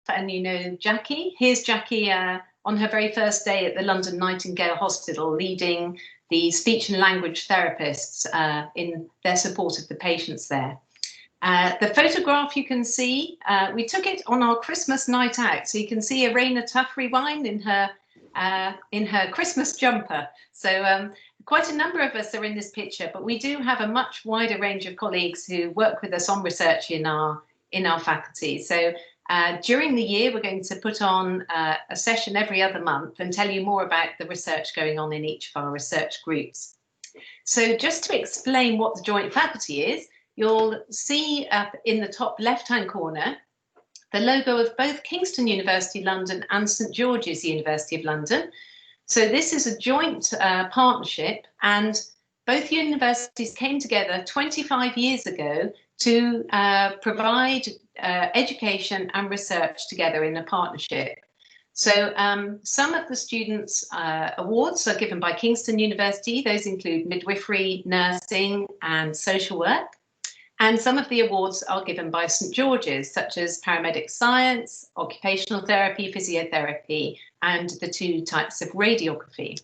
and you know Jackie. Here's Jackie on her very first day at the London Nightingale Hospital, leading the speech and language therapists in their support of the patients there. The photograph you can see, we took it on our Christmas night out, so you can see Irena Tuff-Rewind in her Christmas jumper. So quite a number of us are in this picture, but we do have a much wider range of colleagues who work with us on research in our faculty. So during the year, we're going to put on a session every other month and tell you more about the research going on in each of our research groups. So just to explain what the joint faculty is, you'll see up in the top left-hand corner the logo of both Kingston University London and St George's University of London. So this is a joint partnership, and both universities came together 25 years ago to provide education and research together in a partnership. So some of the students' awards are given by Kingston University. Those include midwifery, nursing and social work. And some of the awards are given by St George's, such as paramedic science, occupational therapy, physiotherapy, and the 2 types of radiography.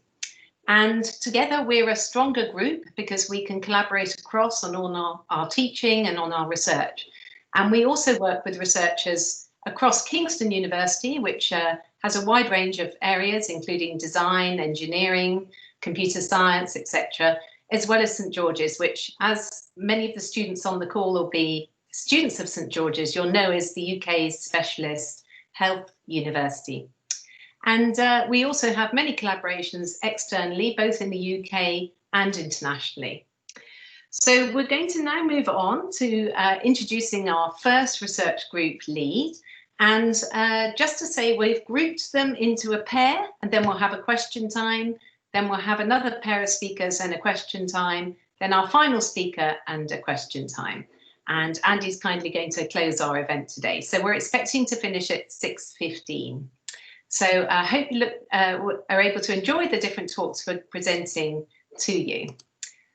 And together we're a stronger group because we can collaborate across on all our teaching and on our research. And we also work with researchers across Kingston University, which has a wide range of areas, including design, engineering, computer science, etc., as well as St George's, which, as many of the students on the call will be students of St George's, you'll know is the UK's specialist health university. And we also have many collaborations externally, both in the UK and internationally. So we're going to now move on to introducing our first research group lead. And just to say, we've grouped them into a pair, and then we'll have a question time. Then we'll have another pair of speakers and a question time, then our final speaker and a question time. And Andy's kindly going to close our event today. So we're expecting to finish at 6:15. So I hope you are able to enjoy the different talks we're presenting to you.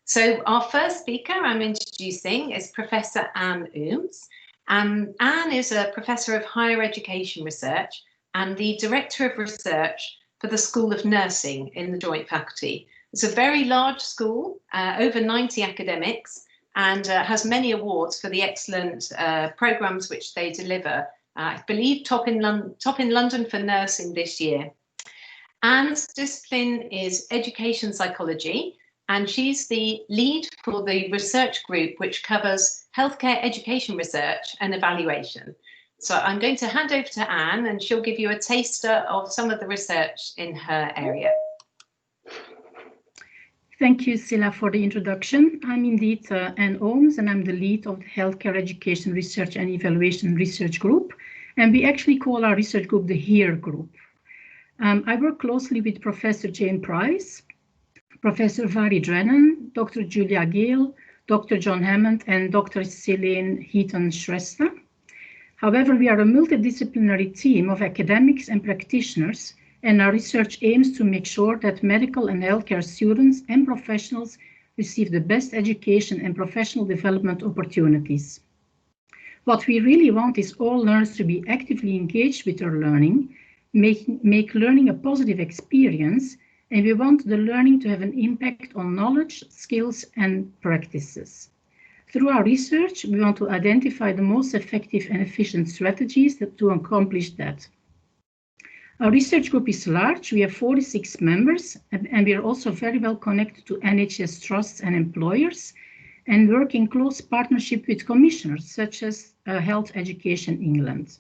So our first speaker I'm introducing is Professor Anne Ooms. Anne is a Professor of Higher Education Research and the Director of Research for the School of Nursing in the Joint Faculty. It's a very large school, over 90 academics, and has many awards for the excellent programmes which they deliver. I believe top in London for nursing this year. Anne's discipline is education psychology, and she's the lead for the research group which covers healthcare education research and evaluation. So I'm going to hand over to Anne, and she'll give you a taster of some of the research in her area. Thank you, Sila, for the introduction. I'm indeed Anne Ooms, and I'm the lead of the Healthcare Education Research and Evaluation Research Group. And we actually call our research group the HERE group. I work closely with Professor Jane Price, Professor Vari Drennan, Dr. Julia Gale, Dr. John Hammond, and Dr. Selene Heaton-Shrestha. However, we are a multidisciplinary team of academics and practitioners, and our research aims to make sure that medical and healthcare students and professionals receive the best education and professional development opportunities. What we really want is all learners to be actively engaged with their learning, make learning a positive experience, and we want the learning to have an impact on knowledge, skills, and practices. Through our research, we want to identify the most effective and efficient strategies to accomplish that. Our research group is large. We have 46 members, and we are also very well connected to NHS trusts and employers, and work in close partnership with commissioners, such as Health Education England.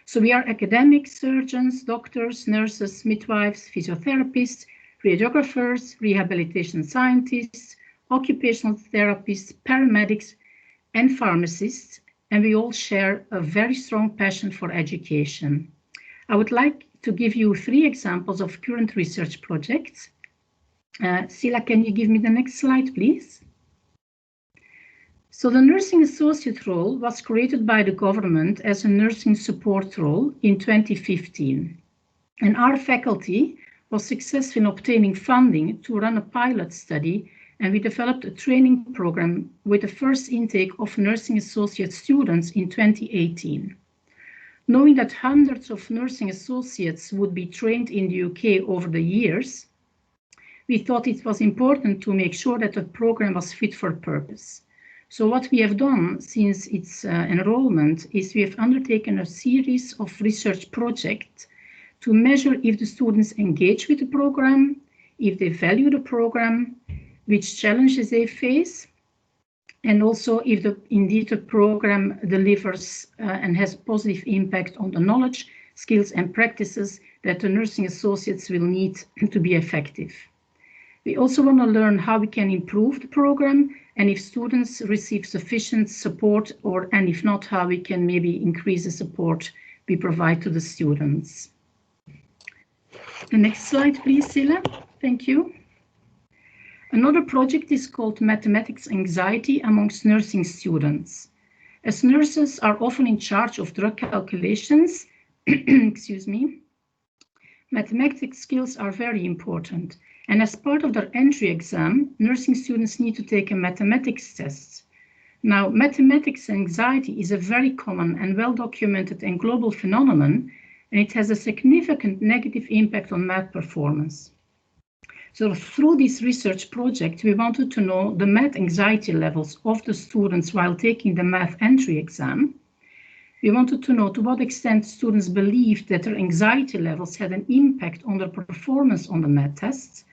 So we are academics, surgeons, doctors, nurses, midwives, physiotherapists, radiographers, rehabilitation scientists, occupational therapists, paramedics, and pharmacists, and we all share a very strong passion for education. I would like to give you 3 examples of current research projects. Sila, can you give me the next slide, please? So the nursing associate role was created by the government as a nursing support role in 2015. And our faculty was successful in obtaining funding to run a pilot study, and we developed a training program with the first intake of nursing associate students in 2018. Knowing that hundreds of nursing associates would be trained in the UK over the years, we thought it was important to make sure that the program was fit for purpose. So what we have done since its enrollment is we have undertaken a series of research projects to measure if the students engage with the program, if they value the program, which challenges they face, and also if indeed the program delivers and has a positive impact on the knowledge, skills and practices that the nursing associates will need to be effective. We also want to learn how we can improve the program and if students receive sufficient support, and if not, how we can maybe increase the support we provide to the students. The next slide, please, Sila. Thank you. Another project is called Mathematics Anxiety amongst nursing students. As nurses are often in charge of drug calculations, excuse me, mathematics skills are very important. And as part of their entry exam, nursing students need to take a mathematics test. Now, mathematics anxiety is a very common and well-documented and global phenomenon, and it has a significant negative impact on math performance. So through this research project, we wanted to know the math anxiety levels of the students while taking the math entry exam. We wanted to know to what extent students believed that their anxiety levels had an impact on their performance on the math tests.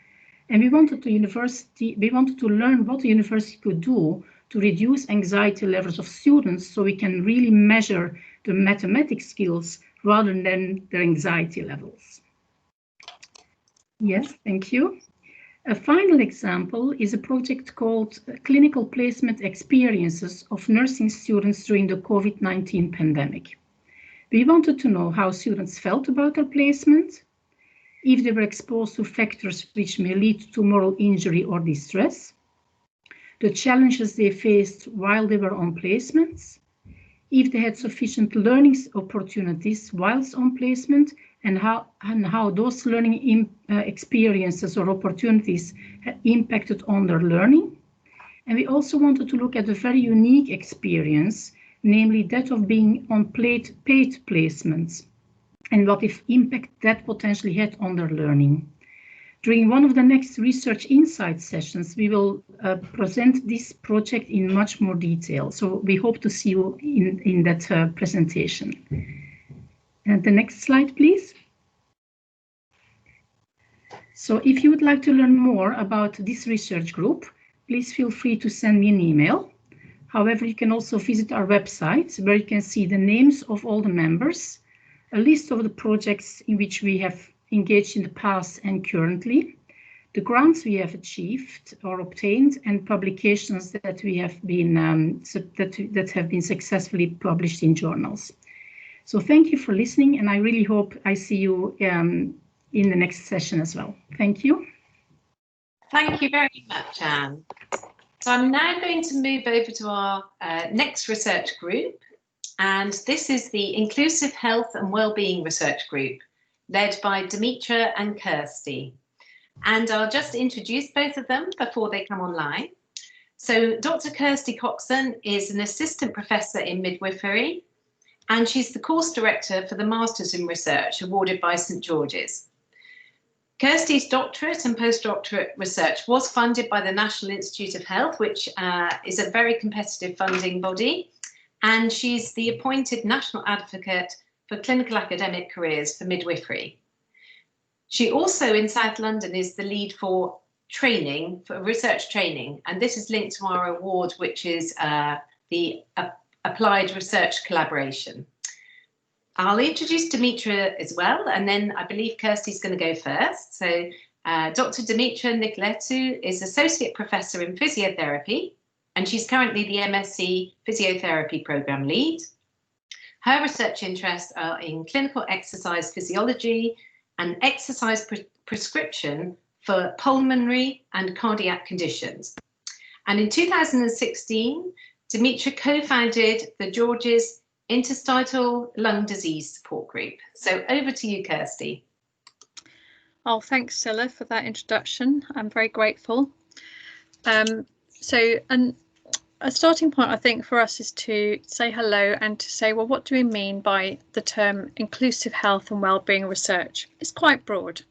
And we wanted to learn what the university could do to reduce anxiety levels of students so we can really measure the mathematics skills rather than their anxiety levels. Yes, thank you. A final example is a project called Clinical Placement Experiences of Nursing Students during the COVID-19 pandemic. We wanted to know how students felt about their placement, if they were exposed to factors which may lead to moral injury or distress, the challenges they faced while they were on placements, if they had sufficient learning opportunities whilst on placement, and how those learning experiences or opportunities had impacted on their learning. And we also wanted to look at a very unique experience, namely that of being on paid placements, and what if impact that potentially had on their learning. During one of the next research insight sessions, we will present this project in much more detail. So we hope to see you in that presentation. And the next slide, please. So if you would like to learn more about this research group, please feel free to send me an email. However, you can also visit our website where you can see the names of all the members, a list of the projects in which we have engaged in the past and currently, the grants we have achieved or obtained, and publications that we have been that have been successfully published in journals. So thank you for listening, and I really hope I see you in the next session as well. Thank you. Thank you very much, Anne. So I'm now going to move over to our next research group, and this is the Inclusive Health and Wellbeing Research Group, led by Dimitra and Kirsty. And I'll just introduce both of them before they come online. So Dr. Kirsty Coxon is an assistant professor in midwifery, and she's the course director for the Masters in Research awarded by St. George's. Kirsty's doctorate and postdoctorate research was funded by the National Institute of Health, which is a very competitive funding body, and she's the appointed national advocate for clinical academic careers for midwifery. She also in South London is the lead for training, for research training, and this is linked to our award, which is the Applied Research Collaboration. I'll introduce Dimitra as well, and then I believe Kirsty's going to go first. So Dr. Dimitra Nicoletou is Associate Professor in Physiotherapy, and she's currently the MSc Physiotherapy Programme Lead. Her research interests are in clinical exercise physiology and exercise prescription for pulmonary and cardiac conditions. And in 2016, Dimitra co-founded the George's Interstitial Lung Disease Support Group. So over to you, Kirsty. Oh, thanks, Scilla, for that introduction. I'm very grateful. a starting point, I think, for us is to say hello and to say, well, what do we mean by the term inclusive health and wellbeing research? It's quite broad.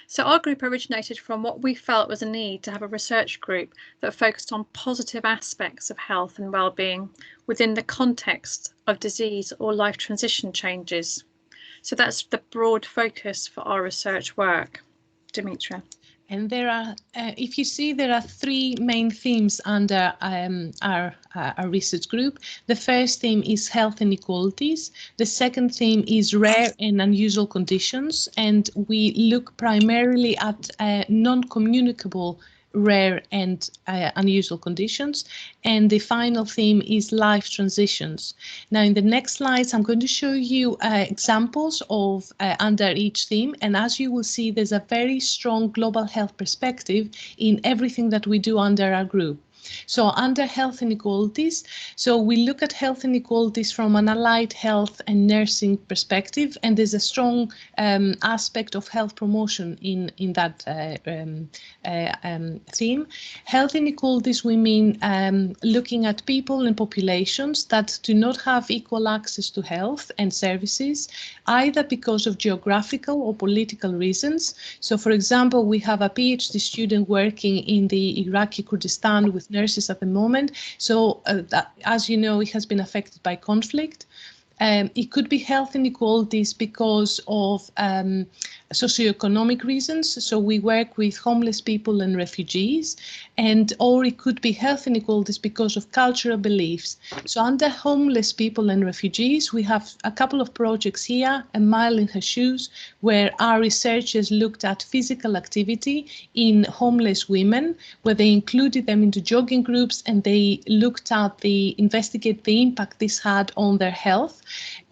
So our group originated from what we felt was a need to have a research group that focused on positive aspects of health and wellbeing within the context of disease or life transition changes. So that's the broad focus for our research work. Dimitra. And there are, if you see, there are three main themes under our research group. The first theme is health inequalities. The second theme is rare and unusual conditions. And we look primarily at non-communicable rare and unusual conditions. And the final theme is life transitions. Now, in the next slides, I'm going to show you examples of under each theme. And as you will see, there's a very strong global health perspective in everything that we do under our group. So under health inequalities, so we look at health inequalities from an allied health and nursing perspective, and there's a strong aspect of health promotion in that theme. Health inequalities, we mean looking at people and populations that do not have equal access to health and services, either because of geographical or political reasons. So, for example, we have a PhD student working in the Iraqi Kurdistan with nurses at the moment. So that, as you know, it has been affected by conflict. It could be health inequalities because of socioeconomic reasons. So we work with homeless people and refugees, or it could be health inequalities because of cultural beliefs. So under homeless people and refugees, we have a couple of projects here, A Mile in Her Shoes, where our researchers looked at physical activity in homeless women, where they included them into jogging groups, and they looked at investigate the impact this had on their health.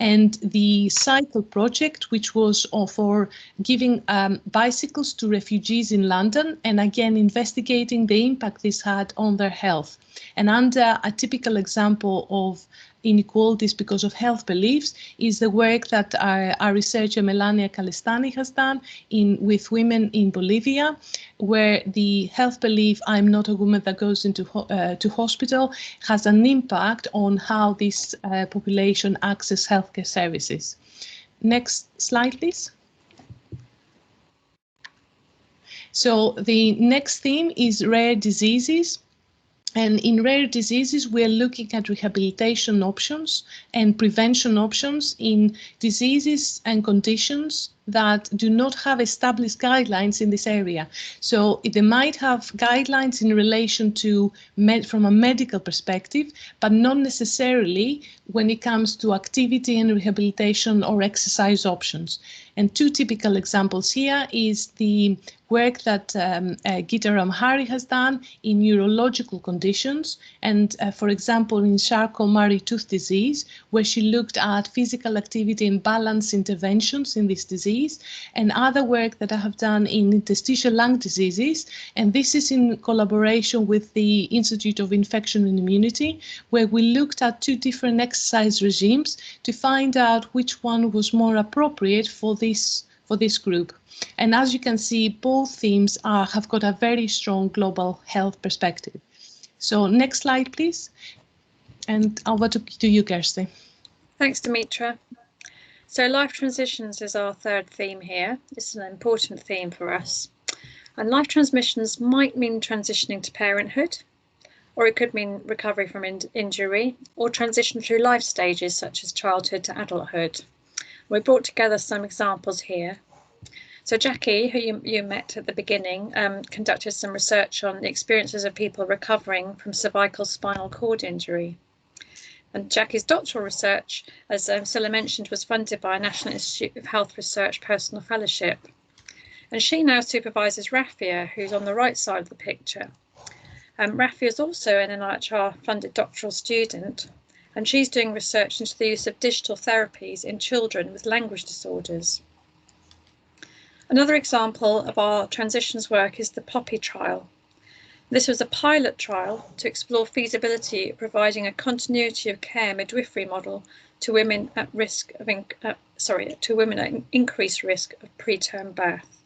And the Cycle project, which was for giving bicycles to refugees in London, and again investigating the impact this had on their health. And under a typical example of inequalities because of health beliefs is the work that our researcher Melania Kalestani has done with women in Bolivia, where the health belief, I'm not a woman that goes into to hospital, has an impact on how this population access healthcare services. Next slide, please. So the next theme is rare diseases. And in rare diseases, we are looking at rehabilitation options and prevention options in diseases and conditions that do not have established guidelines in this area. So they might have guidelines in relation to from a medical perspective, but not necessarily when it comes to activity and rehabilitation or exercise options. And two typical examples here is the work that Gita Ramhari has done in neurological conditions, and for example in Charcot-Marie Tooth disease, where she looked at physical activity and balance interventions in this disease, and other work that I have done in interstitial lung diseases, and this is in collaboration with the Institute of Infection and Immunity, where we looked at two different exercise regimes to find out which one was more appropriate for this group. And as you can see, both themes have got a very strong global health perspective. So next slide, please. And over to you, Kirsty. Thanks, Dimitra. So life transitions is our third theme here. It's an important theme for us. And life transitions might mean transitioning to parenthood, or it could mean recovery from injury, or transition through life stages such as childhood to adulthood. We brought together some examples here. So Jackie, who you met at the beginning, conducted some research on the experiences of people recovering from cervical spinal cord injury. And Jackie's doctoral research, as Scilla mentioned, was funded by a National Institute of Health Research Personal Fellowship. And she now supervises Rafia, who's on the right side of the picture. Rafia is also an NIHR-funded doctoral student, and she's doing research into the use of digital therapies in children with language disorders. Another example of our transitions work is the POPPY trial. This was a pilot trial to explore feasibility of providing a continuity of care midwifery model to women at risk of women at increased risk of preterm birth.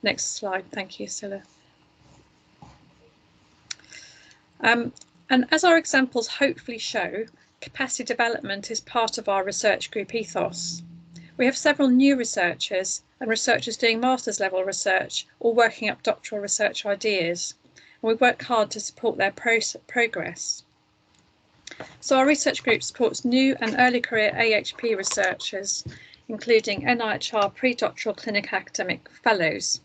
Next slide, thank you, Scilla. And as our examples hopefully show, capacity development is part of our research group ethos. We have several new researchers and researchers doing master's level research or working up doctoral research ideas. And we work hard to support their progress. So our research group supports new and early career AHP researchers, including NIHR pre-doctoral clinical academic fellows.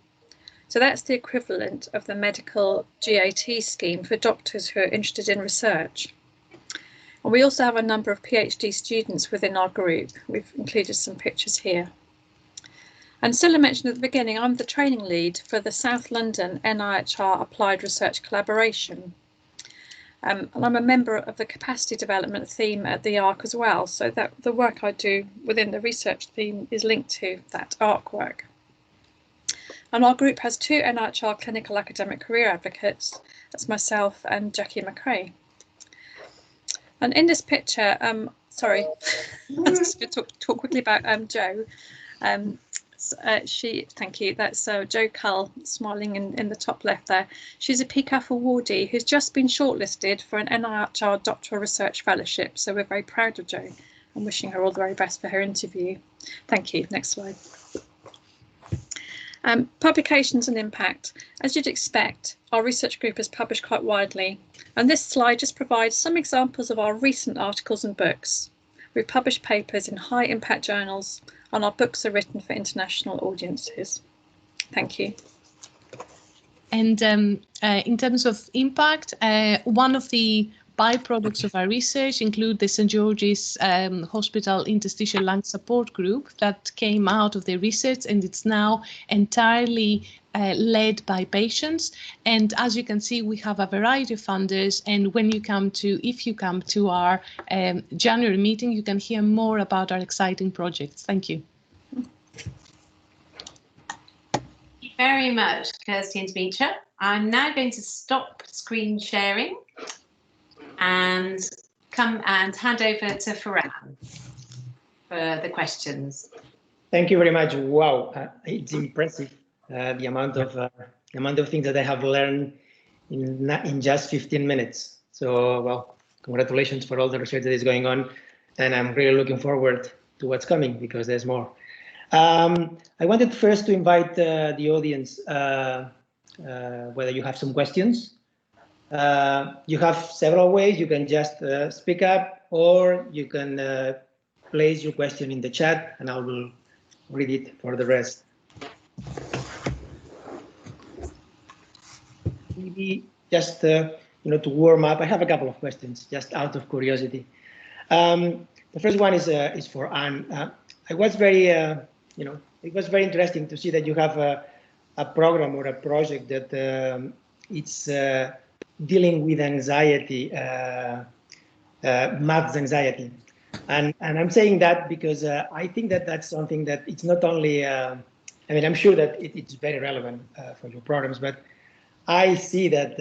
So that's the equivalent of the medical GAT scheme for doctors who are interested in research. And we also have a number of PhD students within our group. We've included some pictures here. And Scilla mentioned at the beginning, I'm the training lead for the South London NIHR Applied Research Collaboration. And I'm a member of the capacity development theme at the ARC as well. So that the work I do within the research theme is linked to that ARC work. And our group has 2 NIHR clinical academic career advocates. That's myself and Jackie McRae. And in this picture, sorry, I'm just going to talk quickly about Jo. Thank you, that's Jo Cull, smiling in the top left there. She's a PCAF awardee who's just been shortlisted for an NIHR Doctoral Research Fellowship. So we're very proud of Jo and wishing her all the very best for her interview. Thank you. Next slide. Publications and impact. As you'd expect, our research group has published quite widely, and this slide just provides some examples of our recent articles and books. We've published papers in high impact journals, and our books are written for international audiences. Thank you. And in terms of impact, one of the byproducts of our research include the St. George's Hospital Interstitial Lung Support Group that came out of the research, and it's now entirely led by patients. And as you can see, we have a variety of funders, and if you come to our January meeting, you can hear more about our exciting projects. Thank you. Thank you very much, Kirsty and Dimitra. I'm now going to stop screen sharing and come and hand over to Farhan for the questions. Thank you very much. Wow, it's impressive the amount of things that I have learned in just 15 minutes. So, well, congratulations for all the research that is going on, and I'm really looking forward to what's coming because there's more. I wanted first to invite the audience, whether you have some questions. You have several ways. You can just speak up, or you can place your question in the chat and I will read it for the rest. Maybe just to warm up, I have a couple of questions just out of curiosity. The first one is for Anne. I was very, it was very interesting to see that you have a program or a project that it's dealing with anxiety, maths anxiety. And I'm saying that because I think that that's something that it's not only, I mean, I'm sure that it's very relevant for your programs, but I see that,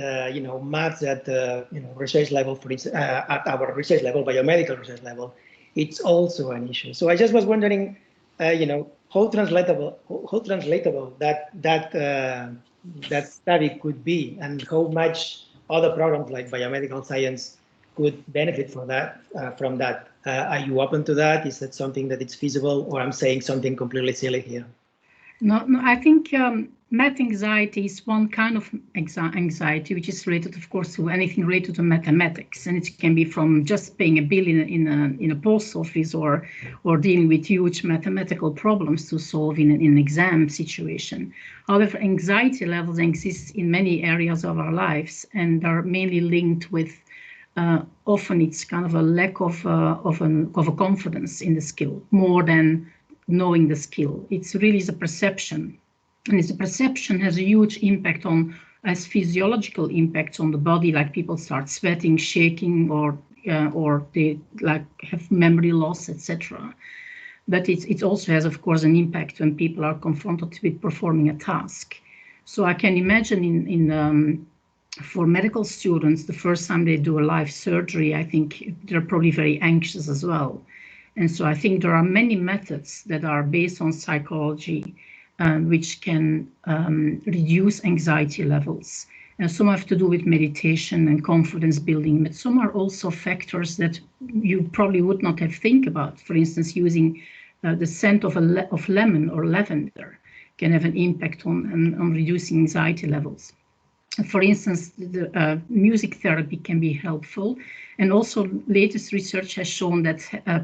maths at, research level, at our research level, biomedical research level, it's also an issue. So I just was wondering, how translatable that study could be, and how much other programs like biomedical science could benefit from that. Are you open to that? Is that something that it's feasible, or I'm saying something completely silly here? No, I think math anxiety is one kind of anxiety, which is related, of course, to anything related to mathematics, and it can be from just paying a bill in a post office, or dealing with huge mathematical problems to solve in an exam situation. However, anxiety levels exist in many areas of our lives, and are mainly linked with often it's kind of a lack of a confidence in the skill more than knowing the skill. It's really the perception, and the perception has a huge impact as physiological impacts on the body, like people start sweating, shaking, or they have memory loss, etc. But it also has, of course, an impact when people are confronted with performing a task. So I can imagine for medical students, the first time they do a live surgery, I think they're probably very anxious as well. And so I think there are many methods that are based on psychology, which can reduce anxiety levels. And some have to do with meditation and confidence building, but some are also factors that you probably would not have think about. For instance, using the scent of lemon or lavender can have an impact on reducing anxiety levels. For instance, the music therapy can be helpful. And also latest research has shown that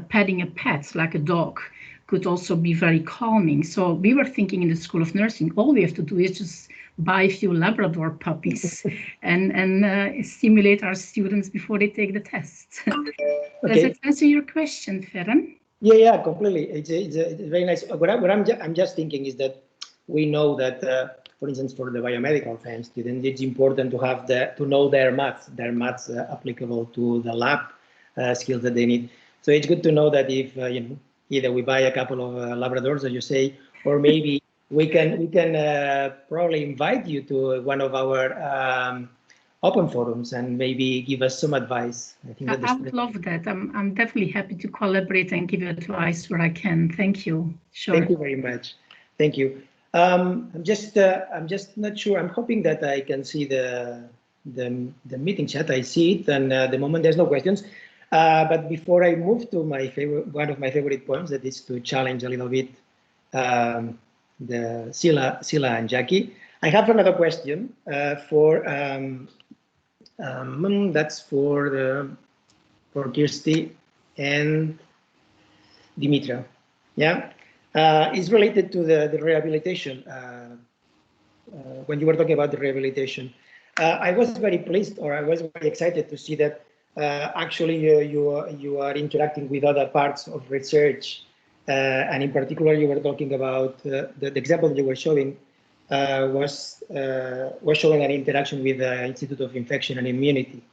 petting a pet, like a dog, could also be very calming. So we were thinking in the School of Nursing, all we have to do is just buy a few Labrador puppies and stimulate our students before they take the test. Okay. Does it answer your question, Ferran? Yeah, completely. It's very nice. What I'm just thinking is that we know that, for instance, for the biomedical science student, it's important to have to know their maths applicable to the lab skills that they need. So it's good to know that if either we buy a couple of Labradors, as you say, or maybe we can probably invite you to one of our open forums and maybe give us some advice. I think that I would love that. I'm definitely happy to collaborate and give advice where I can. Thank you. Sure. Thank you very much. Thank you. I'm just not sure. I'm hoping that I can see the meeting chat. I see it, and at the moment there's no questions. But before I move to one of my favorite points, that is to challenge a little bit the Sila and Jackie. I have another question that's for Kirsty and Dimitra. Yeah. Is related to the rehabilitation. When you were talking about the rehabilitation, I was very pleased, or I was very excited to see that actually you are interacting with other parts of research, and in particular you were talking about the example that you were showing was showing an interaction with the Institute of Infection and Immunity.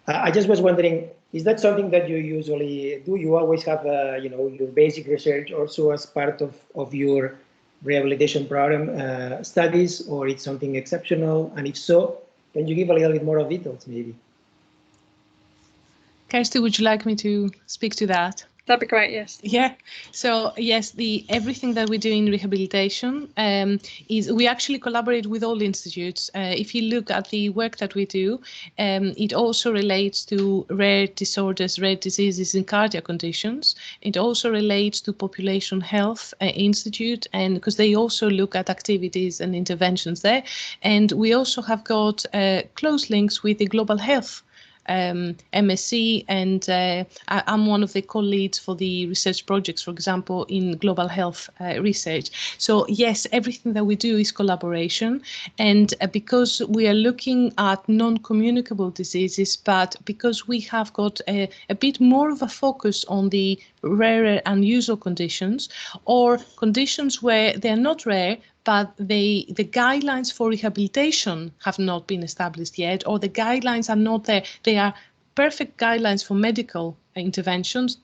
I just was wondering, is that something that you usually do? You always have, your basic research also as part of your rehabilitation program studies, or it's something exceptional? And if so, can you give a little bit more of details, maybe? Kirsty, would you like me to speak to that? That'd be great, yes. Yeah. So yes, everything that we do in rehabilitation is we actually collaborate with all institutes. If you look at the work that we do, it also relates to rare disorders, rare diseases and cardiac conditions. It also relates to Population Health Institute, and because they also look at activities and interventions there. And we also have got close links with the Global Health MSc, and I'm one of the co-leads for the research projects, for example, in global health research. So yes, everything that we do is collaboration, and because we are looking at non-communicable diseases, but because we have got a bit more of a focus on the rarer, unusual conditions, or conditions where they're not rare, but the guidelines for rehabilitation have not been established yet, or the guidelines are not there. They are perfect guidelines for medical interventions,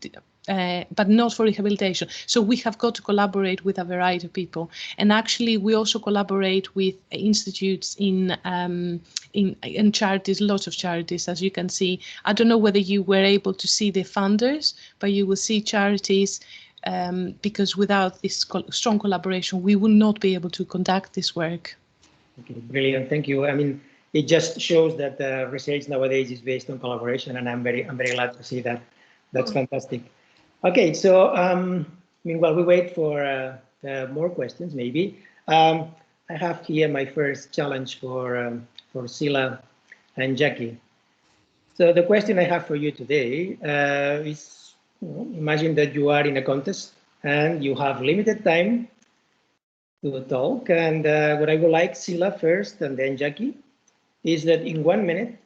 but not for rehabilitation. So we have got to collaborate with a variety of people. And actually, we also collaborate with institutes in charities, lots of charities, as you can see. I don't know whether you were able to see the funders, but you will see charities, because without this strong collaboration, we will not be able to conduct this work. Okay, brilliant. Thank you. I mean, it just shows that research nowadays is based on collaboration, and I'm very glad to see that. That's fantastic. Okay, so meanwhile we wait for more questions, maybe. I have here my first challenge for Sila and Jackie. So the question I have for you today is, imagine that you are in a contest and you have limited time to talk. And what I would like, Sila first and then Jackie, is that in 1 minute,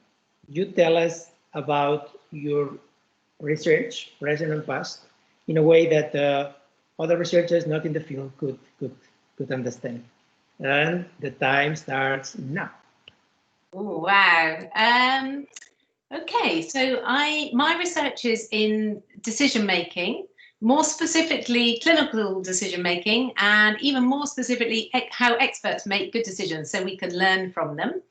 you tell us about your research, present and past, in a way that other researchers not in the field could understand. And the time starts now. Oh, wow. Okay, so my research is in decision making, more specifically clinical decision making, and even more specifically how experts make good decisions so we can learn from them.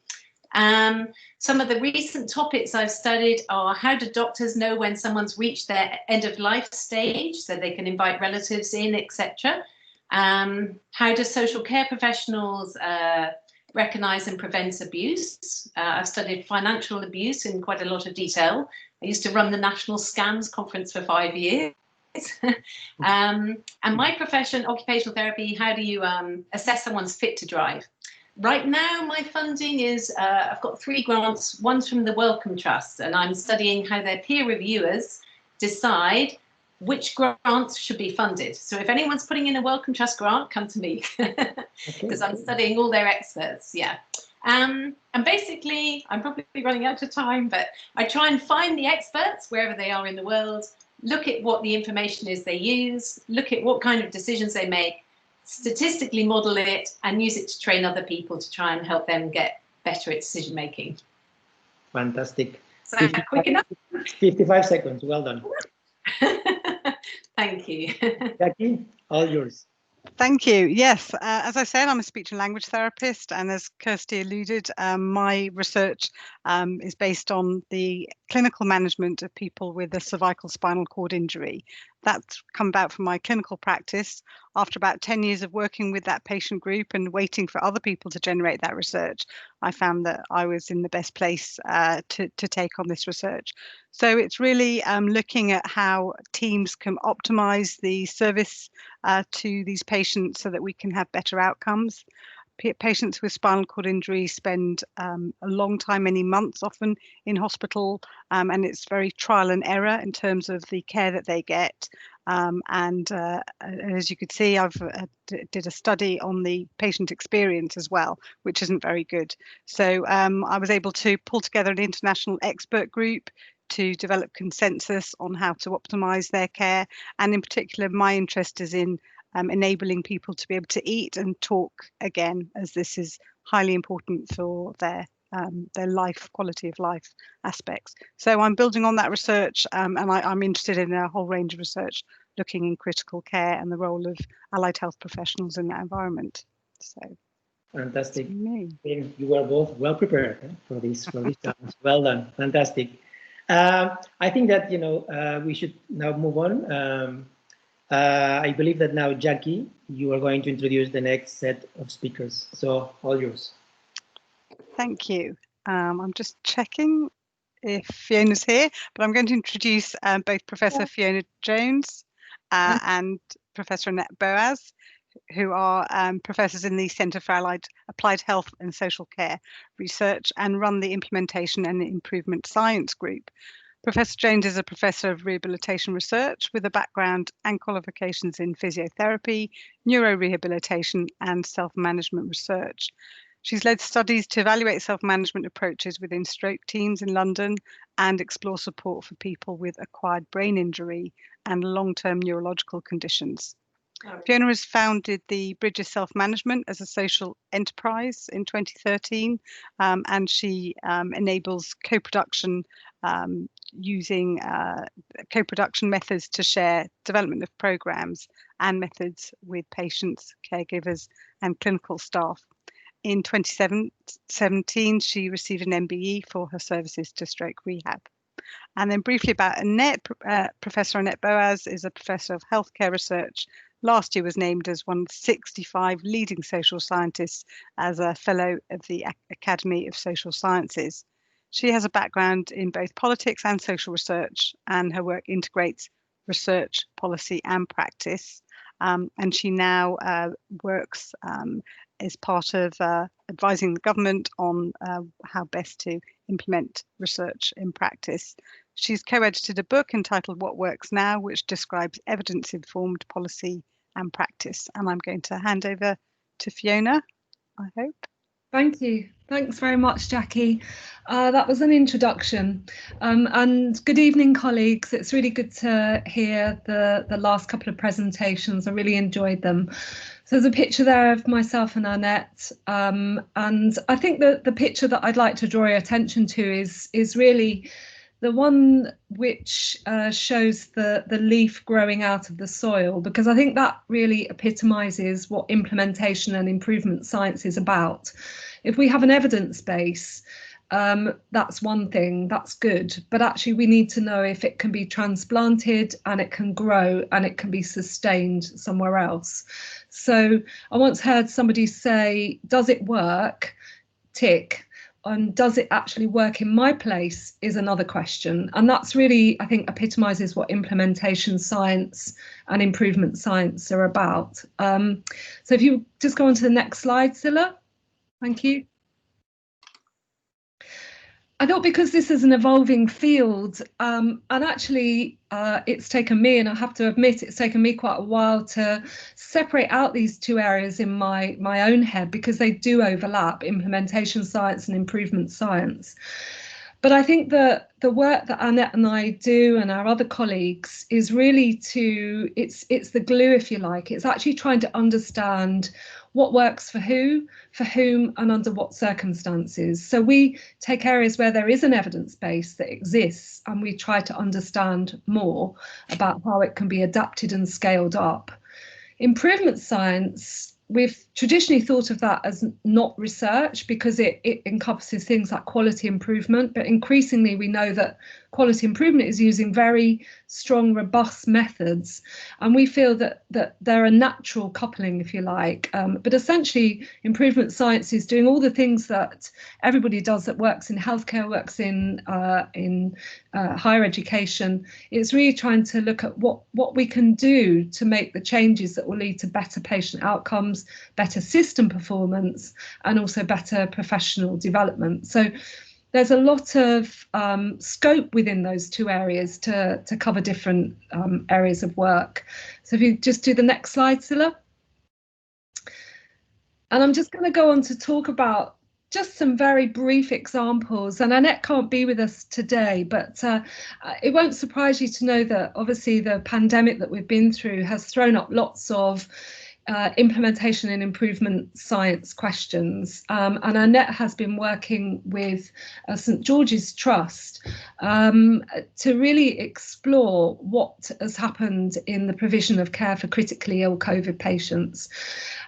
Some of the recent topics I've studied are how do doctors know when someone's reached their end of life stage so they can invite relatives in, etc. How do social care professionals recognise and prevent abuse. I've studied financial abuse in quite a lot of detail. I used to run the National Scams Conference for 5 years. And my profession, occupational therapy, how do you assess someone's fit to drive? Right now, my funding is, I've got 3 grants. One's from the Wellcome Trust, and I'm studying how their peer reviewers decide which grants should be funded. So if anyone's putting in a Wellcome Trust grant, come to me, because I'm studying all their experts, yeah. And basically, I'm probably running out of time, but I try and find the experts wherever they are in the world, look at what the information is they use, look at what kind of decisions they make, statistically model it, and use it to train other people to try and help them get better at decision making. Fantastic. So quick enough? 55 seconds, well done. Thank you. Jackie, all yours. Thank you. Yes, as I said, I'm a speech and language therapist, and as Kirsty alluded, my research is based on the clinical management of people with a cervical spinal cord injury. That's come about from my clinical practice. After about 10 years of working with that patient group and waiting for other people to generate that research, I found that I was in the best place to take on this research. So it's really looking at how teams can optimize the service to these patients so that we can have better outcomes. Patients with spinal cord injury spend a long time, many months often in hospital, and it's very trial and error in terms of the care that they get. And as you could see, I've did a study on the patient experience as well, which isn't very good. So I was able to pull together an international expert group to develop consensus on how to optimize their care. And in particular, my interest is in enabling people to be able to eat and talk again, as this is highly important for their life, quality of life aspects. So I'm building on that research, and I'm interested in a whole range of research looking in critical care and the role of allied health professionals in that environment. So fantastic. You were both well prepared for this challenge. Well done. Fantastic. I think that we should now move on. I believe that now, Jackie, you are going to introduce the next set of speakers. So all yours. Thank you. I'm just checking if Fiona's here, but I'm going to introduce both Professor Fiona Jones and Professor Annette Boas, who are professors in the Centre for Applied Health and Social Care Research and run the Implementation and Improvement Science Group. Professor Jones is a professor of rehabilitation research with a background and qualifications in physiotherapy, neurorehabilitation, and self-management research. She's led studies to evaluate self-management approaches within stroke teams in London and explore support for people with acquired brain injury and long-term neurological conditions. Fiona has founded the Bridges Self-Management as a social enterprise in 2013, and she enables co-production using co-production methods to share development of programs and methods with patients, caregivers, and clinical staff. In 2017, she received an MBE for her services to stroke rehab. And then briefly about Annette, Professor Annette Boas is a professor of healthcare research. Last year was named as one of 65 leading social scientists as a fellow of the Academy of Social Sciences. She has a background in both politics and social research, and her work integrates research, policy, and practice. And she now works as part of advising the government on how best to implement research in practice. She's co-edited a book entitled What Works Now, which describes evidence-informed policy and practice. And I'm going to hand over to Fiona, I hope. Thank you. Thanks very much, Jackie. That was an introduction. And good evening, colleagues. It's really good to hear the last couple of presentations. I really enjoyed them. So there's a picture there of myself and Annette. And I think that the picture that I'd like to draw your attention to is really the one which shows the leaf growing out of the soil, because I think that really epitomises what implementation and improvement science is about. If we have an evidence base that's one thing, that's good, but actually we need to know if it can be transplanted and it can grow and it can be sustained somewhere else. So I once heard somebody say, does it work? Tick. And does it actually work in my place is another question. And that's really, I think, epitomizes what implementation science and improvement science are about. So if you just go on to the next slide, Scilla. Thank you. I thought, because this is an evolving field, and actually it's taken me, and I have to admit, it's taken me quite a while to separate out these two areas in my own head, because they do overlap, implementation science and improvement science. But I think that the work that Annette and I do, and our other colleagues, is really it's the glue, if you like. It's actually trying to understand what works for whom, and under what circumstances. So we take areas where there is an evidence base that exists, and we try to understand more about how it can be adapted and scaled up. Improvement science, we've traditionally thought of that as not research, because it encompasses things like quality improvement, but increasingly we know that quality improvement is using very strong, robust methods, and we feel that they're a natural coupling, if you like. But essentially, improvement science is doing all the things that everybody does that works in healthcare, works in higher education. It's really trying to look at what we can do to make the changes that will lead to better patient outcomes, better system performance, and also better professional development. So there's a lot of scope within those two areas to cover different areas of work. So if you just do the next slide, Scilla. And I'm just going to go on to talk about just some very brief examples. And Annette can't be with us today, but it won't surprise you to know that obviously the pandemic that we've been through has thrown up lots of implementation and improvement science questions, and Annette has been working with St George's Trust to really explore what has happened in the provision of care for critically ill COVID patients.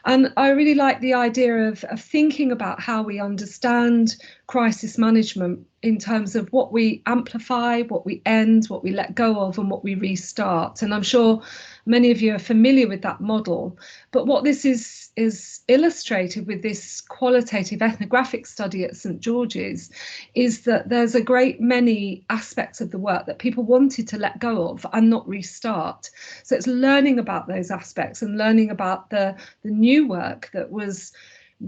And I really like the idea of thinking about how we understand crisis management in terms of what we amplify, what we end, what we let go of, and what we restart. And I'm sure many of you are familiar with that model. But what this is illustrated with this qualitative ethnographic study at St George's is that there's a great many aspects of the work that people wanted to let go of and not restart. So it's learning about those aspects and learning about the new work that was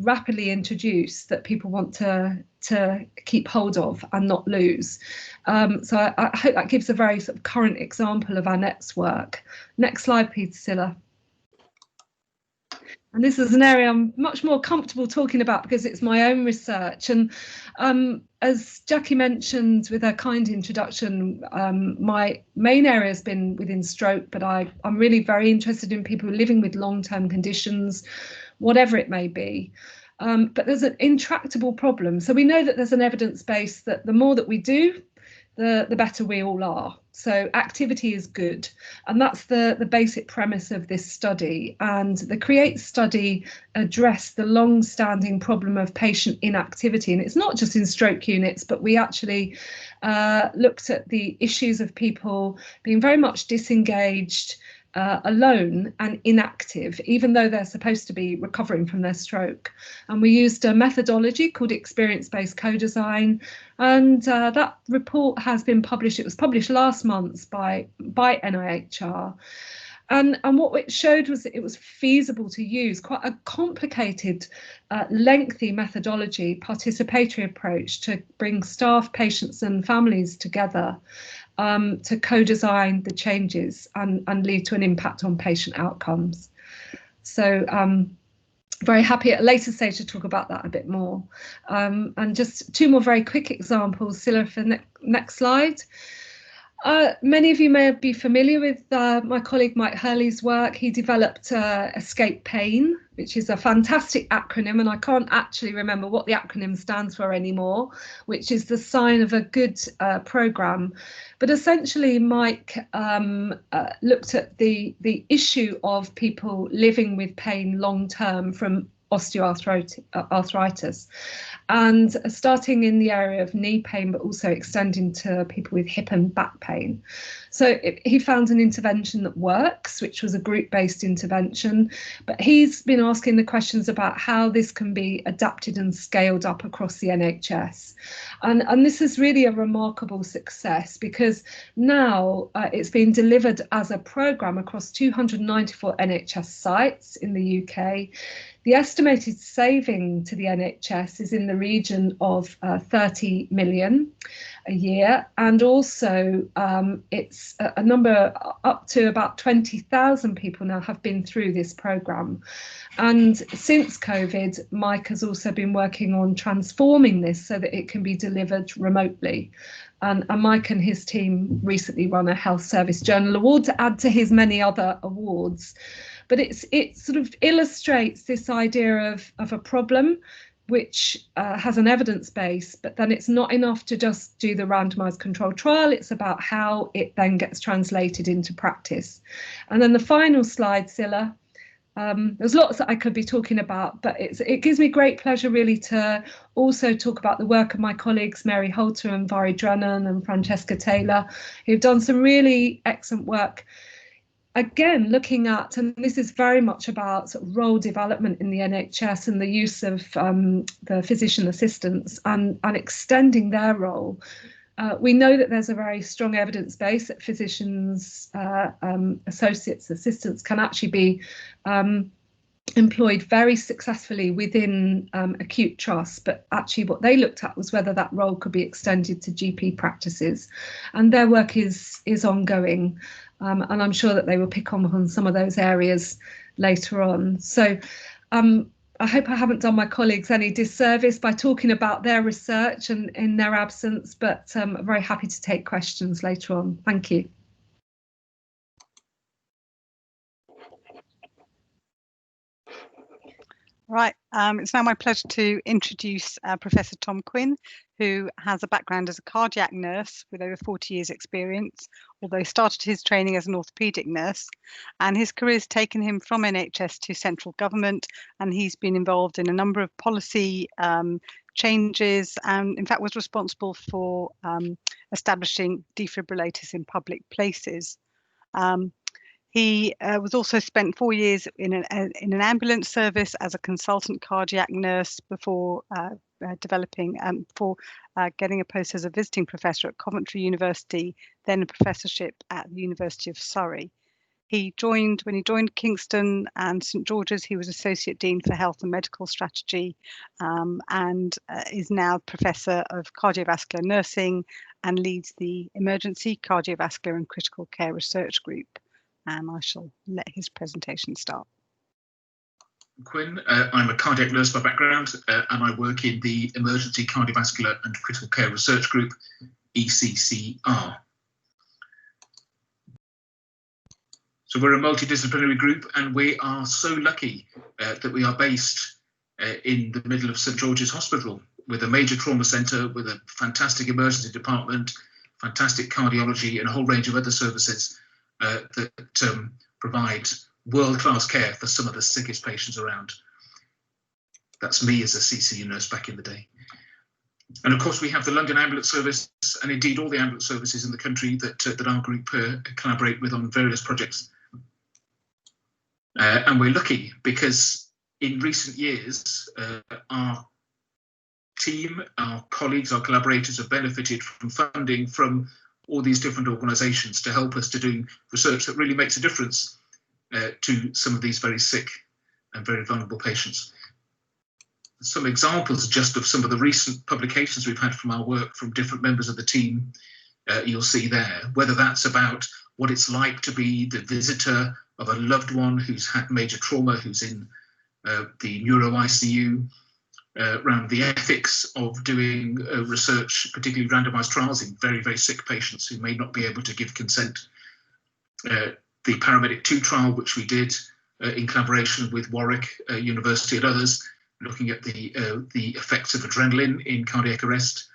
rapidly introduced that people want to keep hold of and not lose. So I hope that gives a very sort of current example of Annette's work. Next slide, please, Scilla. And this is an area I'm much more comfortable talking about because it's my own research. And as Jackie mentioned with her kind introduction, my main area has been within stroke, but I'm really very interested in people living with long-term conditions, whatever it may be. But there's an intractable problem. So we know that there's an evidence base that the more that we do, the better we all are. So activity is good. And that's the basic premise of this study. And the CREATE study addressed the long-standing problem of patient inactivity. And it's not just in stroke units, but we actually looked at the issues of people being very much disengaged, alone and inactive, even though they're supposed to be recovering from their stroke. And we used a methodology called experience-based co-design, and that report has been published. It was published last month by NIHR. And what it showed was that it was feasible to use quite a complicated, lengthy methodology, participatory approach to bring staff, patients and families together to co-design the changes and lead to an impact on patient outcomes. So very happy at a later stage to talk about that a bit more. And just two more very quick examples, Scilla, for next slide. Many of you may be familiar with my colleague Mike Hurley's work. He developed Escape Pain, which is a fantastic acronym, and I can't actually remember what the acronym stands for anymore, which is the sign of a good programme. But essentially, Mike looked at the issue of people living with pain long term from osteoarthritis, and starting in the area of knee pain, but also extending to people with hip and back pain. So he found an intervention that works, which was a group-based intervention, but he's been asking the questions about how this can be adapted and scaled up across the NHS. And this is really a remarkable success, because now it's being delivered as a programme across 294 NHS sites in the UK. The estimated saving to the NHS is in the region of 30 million a year, and also it's a number up to about 20,000 people now have been through this programme. And since COVID, Mike has also been working on transforming this so that it can be delivered remotely. And Mike and his team recently won a Health Service Journal Award to add to his many other awards. But it sort of illustrates this idea of a problem which has an evidence base, but then it's not enough to just do the randomized controlled trial. It's about how it then gets translated into practice. And then the final slide, Scilla. There's lots that I could be talking about, but it gives me great pleasure really to also talk about the work of my colleagues Mary Holter and Vari Drennan and Francesca Taylor, who've done some really excellent work. Again, looking at, and this is very much about sort of role development in the NHS and the use of the physician assistants and extending their role. We know that there's a very strong evidence base that physicians, associates, assistants can actually be employed very successfully within acute trusts, but actually what they looked at was whether that role could be extended to GP practices, and their work is ongoing. And I'm sure that they will pick on some of those areas later on. So I hope I haven't done my colleagues any disservice by talking about their research and in their absence, but I'm very happy to take questions later on. Thank you. Right, it's now my pleasure to introduce Professor Tom Quinn, who has a background as a cardiac nurse with over 40 years experience, although he started his training as an orthopaedic nurse, and his career has taken him from NHS to central government, and he's been involved in a number of policy changes, and in fact was responsible for establishing defibrillators in public places. He was also spent 4 years in an ambulance service as a consultant cardiac nurse before developing for getting a post as a visiting professor at Coventry University, then a professorship at the University of Surrey. When he joined Kingston and St George's, he was Associate Dean for Health and Medical Strategy, and is now Professor of Cardiovascular Nursing and leads the Emergency Cardiovascular and Critical Care Research Group. And I shall let his presentation start. Quinn, I'm a cardiac nurse by background, and I work in the Emergency Cardiovascular and Critical Care Research Group, ECCR. So we're a multidisciplinary group, and we are so lucky that we are based in the middle of St George's Hospital, with a major trauma centre, with a fantastic emergency department, fantastic cardiology, and a whole range of other services that provide world-class care for some of the sickest patients around. That's me as a CCU nurse back in the day. And of course, we have the London Ambulance Service, and indeed all the ambulance services in the country that our group collaborate with on various projects. And we're lucky because in recent years, our team, our colleagues, our collaborators have benefited from funding from all these different organisations to help us to do research that really makes a difference to some of these very sick and very vulnerable patients. Some examples just of some of the recent publications we've had from our work from different members of the team, you'll see there, whether that's about what it's like to be the visitor of a loved one who's had major trauma, who's in the neuro ICU, around the ethics of doing research, particularly randomised trials in very, very sick patients who may not be able to give consent. The Paramedic 2 trial, which we did in collaboration with Warwick University and others, looking at the effects of adrenaline in cardiac arrest,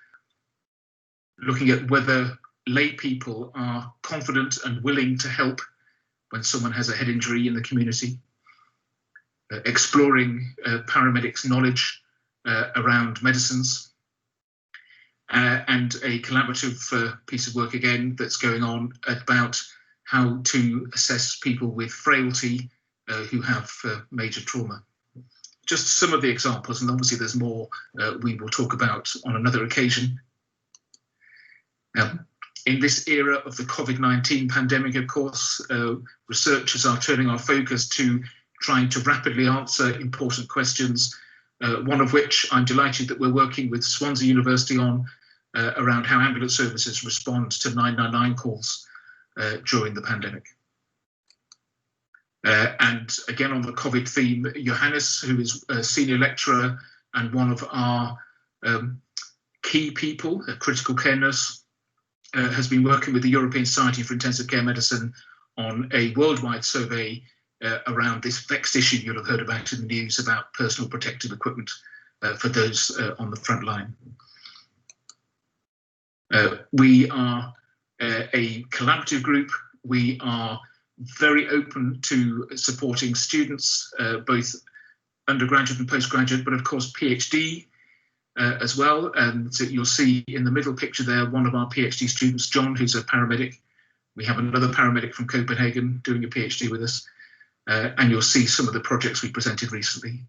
looking at whether lay people are confident and willing to help when someone has a head injury in the community. exploring paramedics' knowledge around medicines, and a collaborative piece of work again that's going on about how to assess people with frailty who have major trauma. Just some of the examples, and obviously there's more we will talk about on another occasion. In this era of the COVID-19 pandemic, of course, researchers are turning our focus to trying to rapidly answer important questions, one of which I'm delighted that we're working with Swansea University on, around how ambulance services respond to 999 calls during the pandemic. And again, on the COVID theme, Johannes, who is a senior lecturer and one of our key people, a critical care nurse, has been working with the European Society for Intensive Care Medicine on a worldwide survey around this vexed issue you'll have heard about in the news about personal protective equipment for those on the front line. We are a collaborative group. We are very open to supporting students, both undergraduate and postgraduate, but of course PhD as well. And so you'll see in the middle picture there, one of our PhD students, John, who's a paramedic. We have another paramedic from Copenhagen doing a PhD with us. And you'll see some of the projects we presented recently.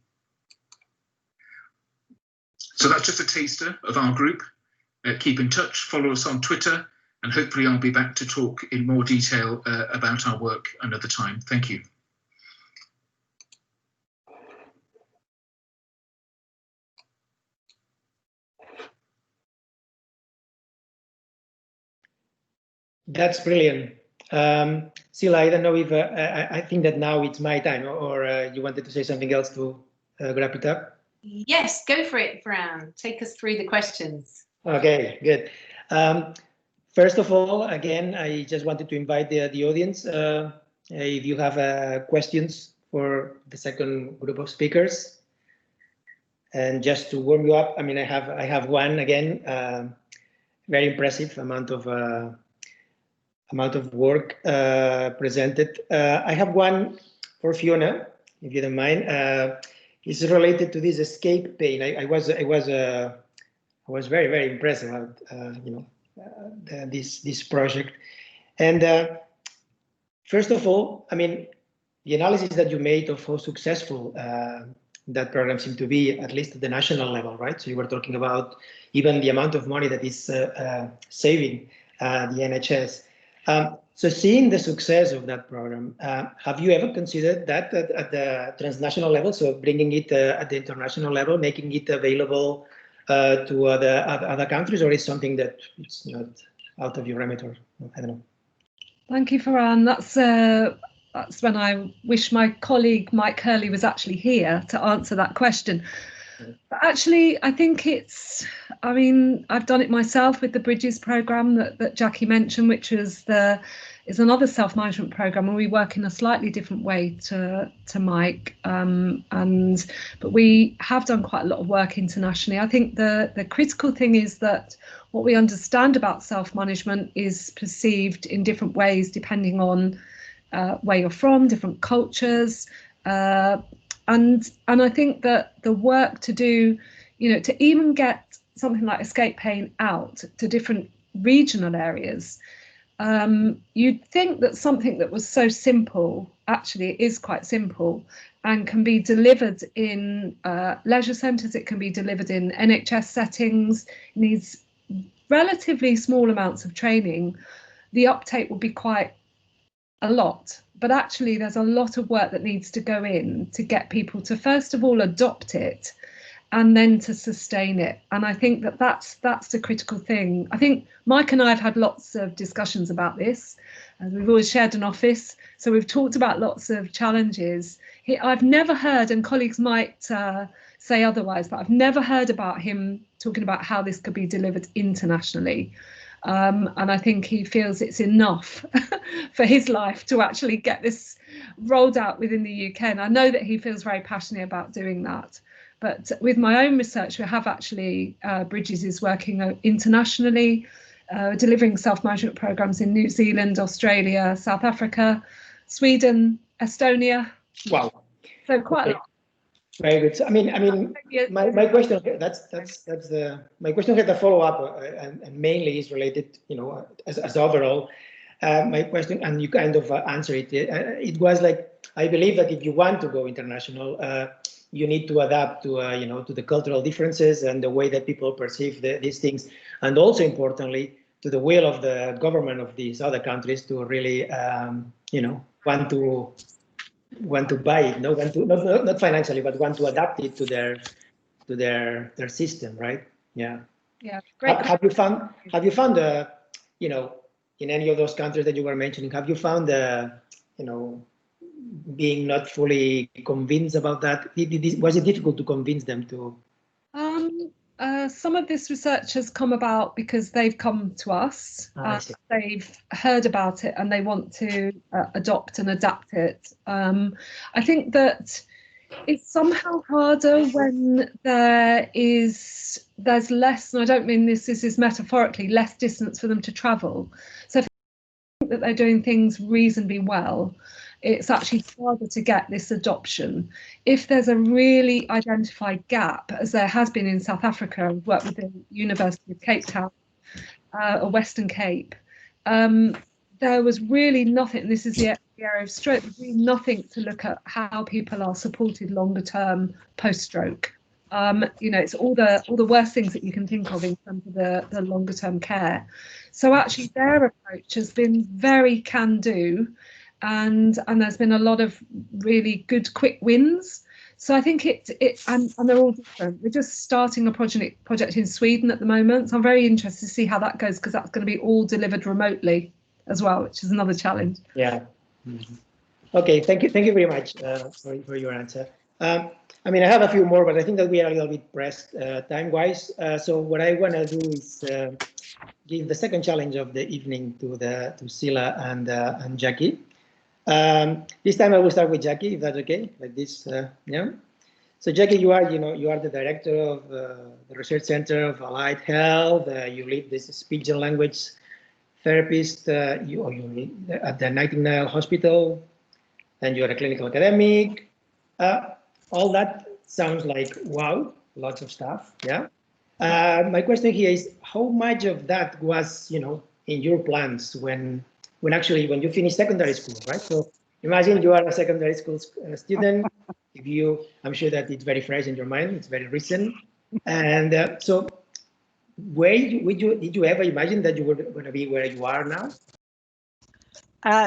So that's just a taster of our group. Keep in touch, follow us on Twitter, and hopefully I'll be back to talk in more detail about our work another time. Thank you. That's brilliant. Sila, I don't know if I think that now it's my time, or you wanted to say something else to wrap it up? Yes, go for it, Fran. Take us through the questions. Okay, good. First of all, again, I just wanted to invite the audience. If you have questions for the second group of speakers, and just to warm you up, I mean, I have one again. Very impressive amount of work presented. I have one for Fiona, if you don't mind. It's related to this escape pain. I was very, very impressed about this project. And first of all, I mean, the analysis that you made of how successful that program seemed to be, at least at the national level, right? So you were talking about even the amount of money that is saving the NHS. So seeing the success of that program, have you ever considered that at the transnational level? So bringing it at the international level, making it available to other countries, or is something that it's not out of your remit, or I don't know? Thank you, Farhan. That's when I wish my colleague Mike Hurley was actually here to answer that question. But actually, I think I mean, I've done it myself with the Bridges programme that Jackie mentioned, which is another self-management programme, and we work in a slightly different way to Mike. But we have done quite a lot of work internationally. I think the critical thing is that what we understand about self-management is perceived in different ways depending on where you're from, different cultures. And I think that the work to do, to even get something like escape pain out to different regional areas, you'd think that something that was so simple actually is quite simple and can be delivered in leisure centres. It can be delivered in NHS settings. It needs relatively small amounts of training. The uptake will be quite a lot. But actually, there's a lot of work that needs to go in to get people to, first of all, adopt it and then to sustain it. And I think that's the critical thing. I think Mike and I have had lots of discussions about this. We've always shared an office, so we've talked about lots of challenges. I've never heard, and colleagues might say otherwise, but I've never heard about him talking about how this could be delivered internationally. And I think he feels it's enough for his life to actually get this rolled out within the UK. And I know that he feels very passionate about doing that. But with my own research, we have actually, Bridges is working internationally, delivering self-management programs in New Zealand, Australia, South Africa, Sweden, Estonia. Wow. So quite a lot. Very good. So, I mean, my question, my question had a follow up, and mainly is related, you know, as overall. My question, and you kind of answer it. It was like, I believe that if you want to go international, you need to adapt to, you know, to the cultural differences and the way that people perceive these things, and also importantly, to the will of the government of these other countries to really, you know, want to buy it, no, want to, not financially, but want to adapt it to their system, right? Yeah. Yeah. Great. Have you found you know, in any of those countries that you were mentioning, have you found you know, being not fully convinced about that? Was it difficult to convince them to? Some of this research has come about because they've come to us, they've heard about it and they want to adopt and adapt it. I think that it's somehow harder when there's less, and I don't mean this is metaphorically, less distance for them to travel. So if they think that they're doing things reasonably well, it's actually harder to get this adoption. If there's a really identified gap, as there has been in South Africa, I've worked with the University of Cape Town, or Western Cape, there was really nothing, and this is the area of stroke, really nothing to look at how people are supported longer term post-stroke. You know, it's all the worst things that you can think of in terms of the longer term care. So actually their approach has been very can-do, and there's been a lot of really good quick wins. So I think and they're all different. We're just starting a project in Sweden at the moment, so I'm very interested to see how that goes, because that's going to be all delivered remotely as well, which is another challenge. Yeah. Mm-hmm. Okay, thank you very much for your answer. I mean, I have a few more, but I think that we are a little bit pressed time-wise. So what I want to do is give the second challenge of the evening to Sila and Jackie. This time I will start with Jackie, if that's okay, like this. Yeah. So Jackie, you are the director of the Research Center of Allied Health. You lead this speech and language therapist at the Nightingale Hospital, and you're a clinical academic. All that sounds like, wow, lots of stuff. Yeah. My question here is, how much of that was, in your plans when you finish secondary school, right? So imagine you are a secondary school student. I'm sure that it's very fresh in your mind. It's very recent. And so did you ever imagine that you were going to be where you are now?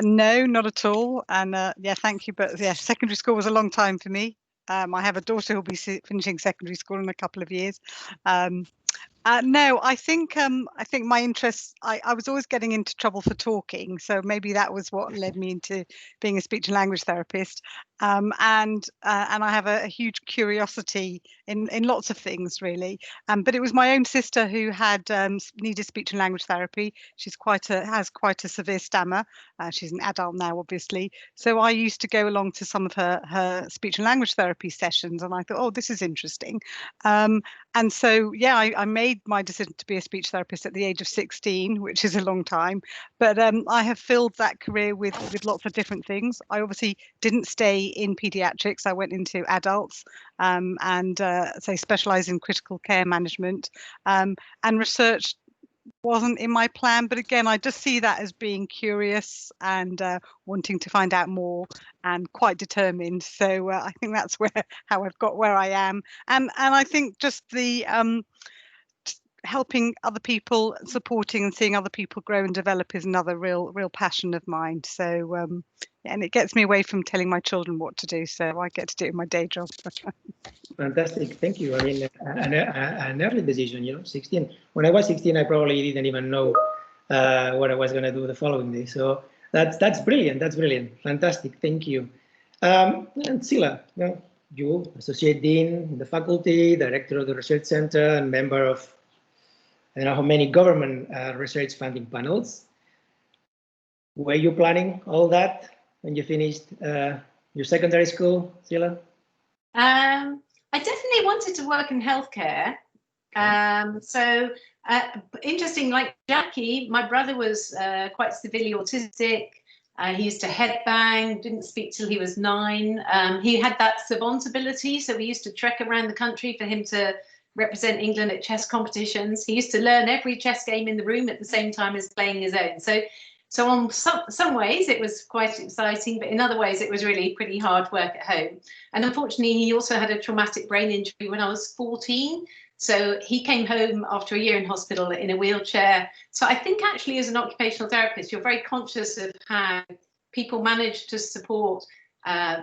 No, not at all. And yeah, thank you. But yeah, secondary school was a long time for me. I have a daughter who'll be finishing secondary school in a couple of years. No, I think my interests, I was always getting into trouble for talking, so maybe that was what led me into being a speech and language therapist. And I have a huge curiosity in lots of things, really. But it was my own sister who had needed speech and language therapy. She's has quite a severe stammer. She's an adult now, obviously. So I used to go along to some of her speech and language therapy sessions, and I thought, oh, this is interesting. And so, yeah, I made my decision to be a speech therapist at the age of 16, which is a long time. But I have filled that career with lots of different things. I obviously didn't stay in pediatrics. I went into adults and specialised in critical care management, and research wasn't in my plan. But again, I just see that as being curious and wanting to find out more, and quite determined. So I think that's how I've got where I am. And I think just the helping other people, supporting and seeing other people grow and develop is another real passion of mine. So and it gets me away from telling my children what to do, so I get to do it in my day job. Fantastic, thank you. I mean, an early decision, 16. When I was 16, I probably didn't even know what I was going to do the following day. So that's brilliant. That's brilliant. Fantastic. Thank you. And Sila, you associate dean in the faculty, director of the research center, and member of I don't know how many government research funding panels. Were you planning all that when you finished your secondary school, Sila? I definitely wanted to work in healthcare. So interesting, like Jackie, my brother was quite severely autistic. He used to headbang, didn't speak till he was 9. He had that savant ability, so we used to trek around the country for him to represent England at chess competitions. He used to learn every chess game in the room at the same time as playing his own. So on some ways it was quite exciting, but in other ways it was really pretty hard work at home. And unfortunately, he also had a traumatic brain injury when I was 14. So he came home after a year in hospital in a wheelchair. So I think actually as an occupational therapist, you're very conscious of how people manage to support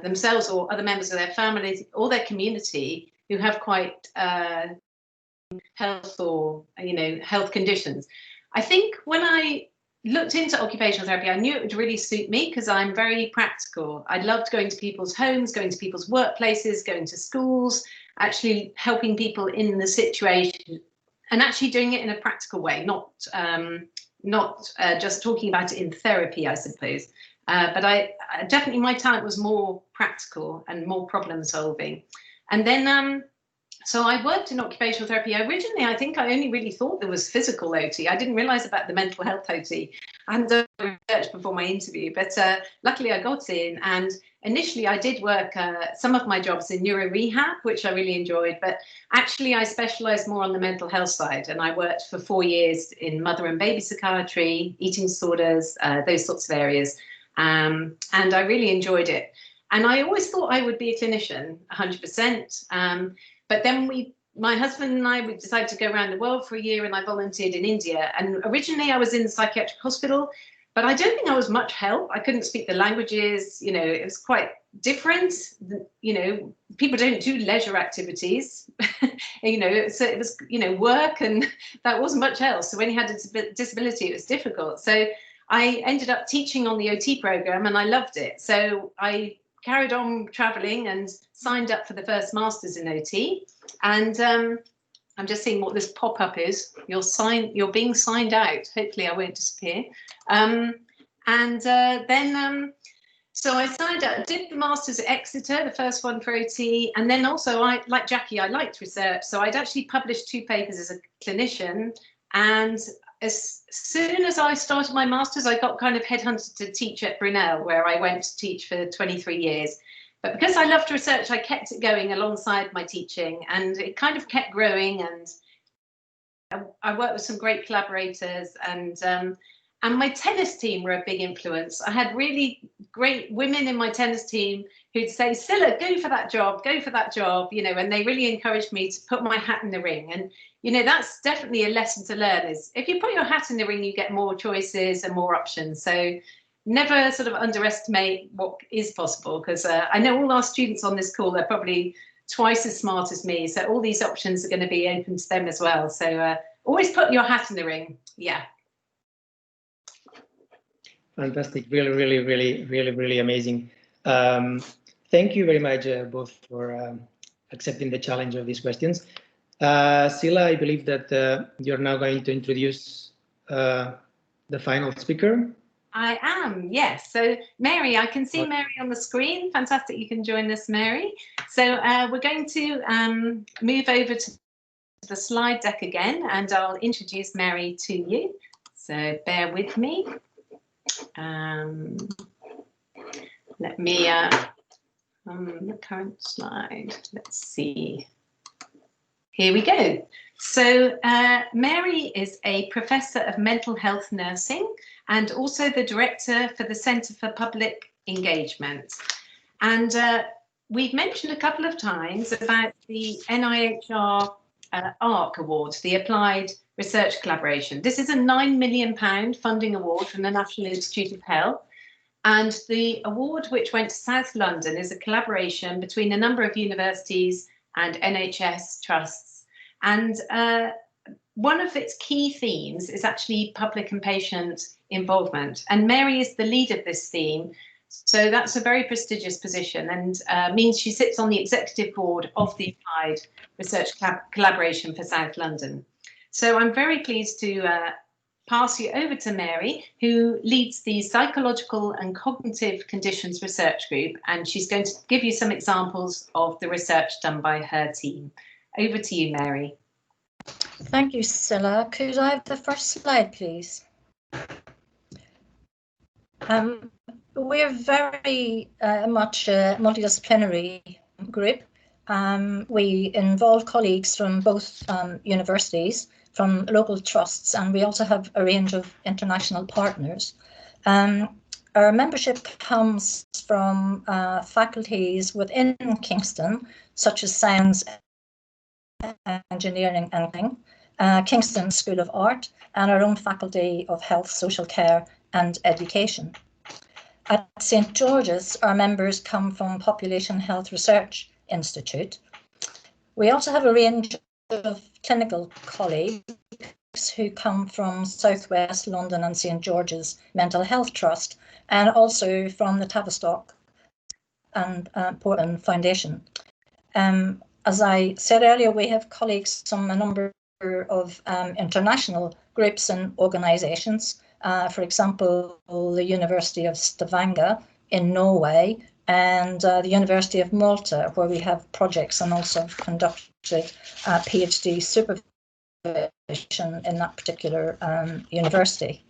themselves or other members of their families or their community who have quite health or, health conditions. I think when I looked into occupational therapy, I knew it would really suit me because I'm very practical. I loved going to people's homes, going to people's workplaces, going to schools, actually helping people in the situation and actually doing it in a practical way, not just talking about it in therapy, I suppose. But I definitely, my talent was more practical and more problem solving. And then, so I worked in occupational therapy. Originally, I think I only really thought there was physical OT. I didn't realize about the mental health OT. I hadn't done research before my interview, but luckily I got in. And initially I did work some of my jobs in neuro rehab, which I really enjoyed, but actually I specialized more on the mental health side. And I worked for 4 years in mother and baby psychiatry, eating disorders, those sorts of areas. And I really enjoyed it. And I always thought I would be a clinician, 100%. But then my husband and I, we decided to go around the world for a year, and I volunteered in India. And originally I was in the psychiatric hospital, but I don't think I was much help. I couldn't speak the languages, it was quite different. People don't do leisure activities, so it was, work, and that wasn't much else. So when you had a disability, it was difficult. So I ended up teaching on the OT program and I loved it. So I carried on traveling and signed up for the first Masters in OT. And I'm just seeing what this pop-up is. You're being signed out. Hopefully I won't disappear. So I signed up, did the Masters at Exeter, the first one for OT. And then also, like Jackie, I liked research. So I'd actually published 2 papers as a clinician. And as soon as I started my Masters, I got kind of headhunted to teach at Brunel, where I went to teach for 23 years. But because I loved research, I kept it going alongside my teaching, and it kind of kept growing. And I worked with some great collaborators, and my tennis team were a big influence. I had really great women in my tennis team who'd say, Scilla, go for that job, and they really encouraged me to put my hat in the ring. And that's definitely a lesson to learn, is if you put your hat in the ring, you get more choices and more options. So never sort of underestimate what is possible, because I know all our students on this call are probably twice as smart as me. So all these options are going to be open to them as well. So always put your hat in the ring. Yeah. Fantastic. Really amazing. Thank you very much both for accepting the challenge of these questions. Scilla, I believe that you're now going to introduce the final speaker. I am, yes. So Mary, I can see Mary on the screen. Fantastic, you can join us, Mary. So we're going to move over to the slide deck again, and I'll introduce Mary to you. So bear with me. Let me, on the current slide, let's see. Here we go. So Mary is a professor of mental health nursing and also the director for the Centre for Public Engagement. And we've mentioned a couple of times about the NIHR ARC Award, the Applied Research Collaboration. This is a £9 million funding award from the National Institute of Health. And the award, which went to South London, is a collaboration between a number of universities and NHS trusts. And one of its key themes is actually public and patient involvement. And Mary is the lead of this theme. So that's a very prestigious position, and means she sits on the executive board of the Applied Research Collaboration for South London. So I'm very pleased to pass you over to Mary, who leads the Psychological and Cognitive Conditions Research Group, and she's going to give you some examples of the research done by her team. Over to you, Mary. Thank you, Scilla. Could I have the first slide, please? we're very much a multidisciplinary group. We involve colleagues from both universities, from local trusts, and we also have a range of international partners. Our membership comes from faculties within Kingston, such as Science, Engineering and Kingston School of Art, and our own Faculty of Health, Social Care and Education. At St George's, our members come from Population Health Research Institute. We also have a range of clinical colleagues who come from Southwest London and St George's Mental Health Trust, and also from the Tavistock and Portland Foundation. As I said earlier, we have colleagues from a number of international groups and organisations. For example, the University of Stavanger in Norway and the University of Malta, where we have projects and also conducted PhD supervision in that particular university.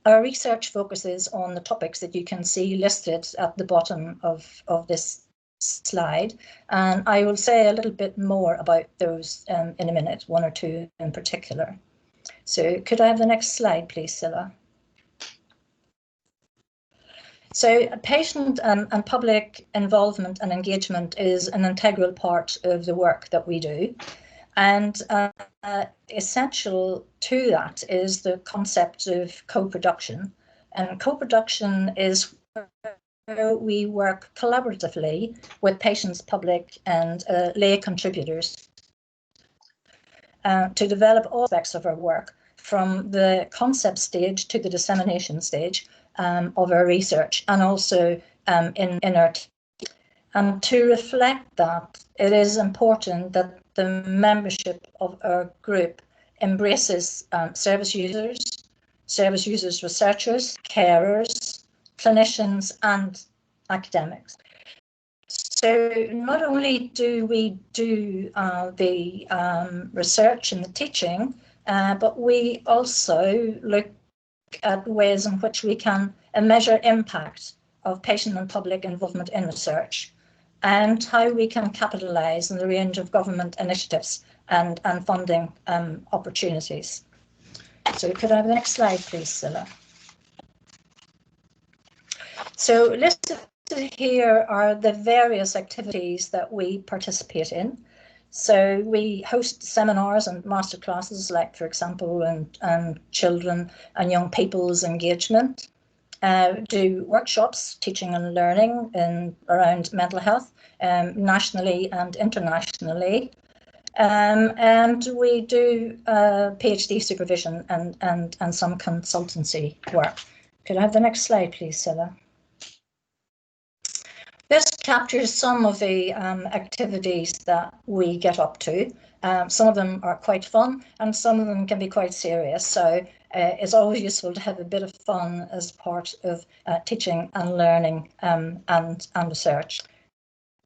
Our research focuses on the topics that you can see listed at the bottom of this slide, and I will say a little bit more about those in a minute, one or two in particular. So could I have the next slide, please, Scilla? So patient and public involvement and engagement is an integral part of the work that we do. And essential to that is the concept of co-production. And co-production is where we work collaboratively with patients, public and lay contributors to develop all aspects of our work, from the concept stage to the dissemination stage of our research, and also in our team. And to reflect that, it is important that the membership of our group embraces service users, researchers, carers, clinicians and academics. So not only do we do the research and the teaching, but we also look at ways in which we can measure impact of patient and public involvement in research, and how we can capitalise on the range of government initiatives and funding opportunities. So could I have the next slide, please, Scilla? So listed here are the various activities that we participate in. So we host seminars and masterclasses, like, for example, and children and young people's engagement. Do workshops, teaching and learning around mental health, nationally and internationally. And we do PhD supervision and some consultancy work. Could I have the next slide, please, Scilla? This captures some of the activities that we get up to. Some of them are quite fun and some of them can be quite serious. So it's always useful to have a bit of fun as part of teaching and learning and research.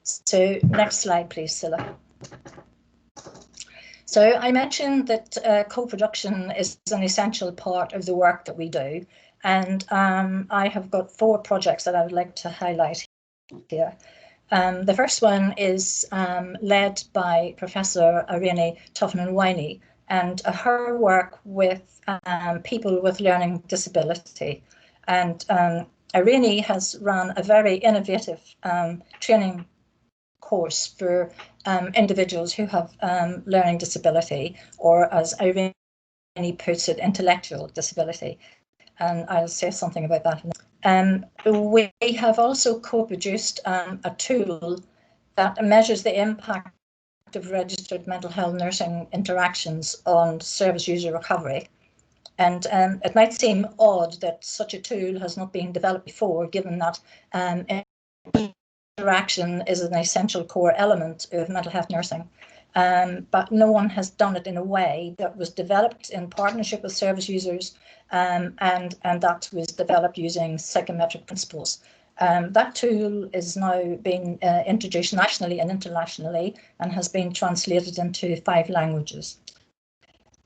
So next slide, please, Scilla. So I mentioned that co-production is an essential part of the work that we do. And I have got 4 projects that I would like to highlight here. The first one is led by Professor Irene Tuffman-Winey, and her work with people with learning disability. And Irene has run a very innovative training course for individuals who have learning disability, or as Irene puts it, intellectual disability. And I'll say something about that. We have also co-produced a tool that measures the impact of registered mental health nursing interactions on service user recovery. And it might seem odd that such a tool has not been developed before, given that interaction is an essential core element of mental health nursing. But no one has done it in a way that was developed in partnership with service users, and that was developed using psychometric principles. That tool is now being introduced nationally and internationally and has been translated into 5 languages.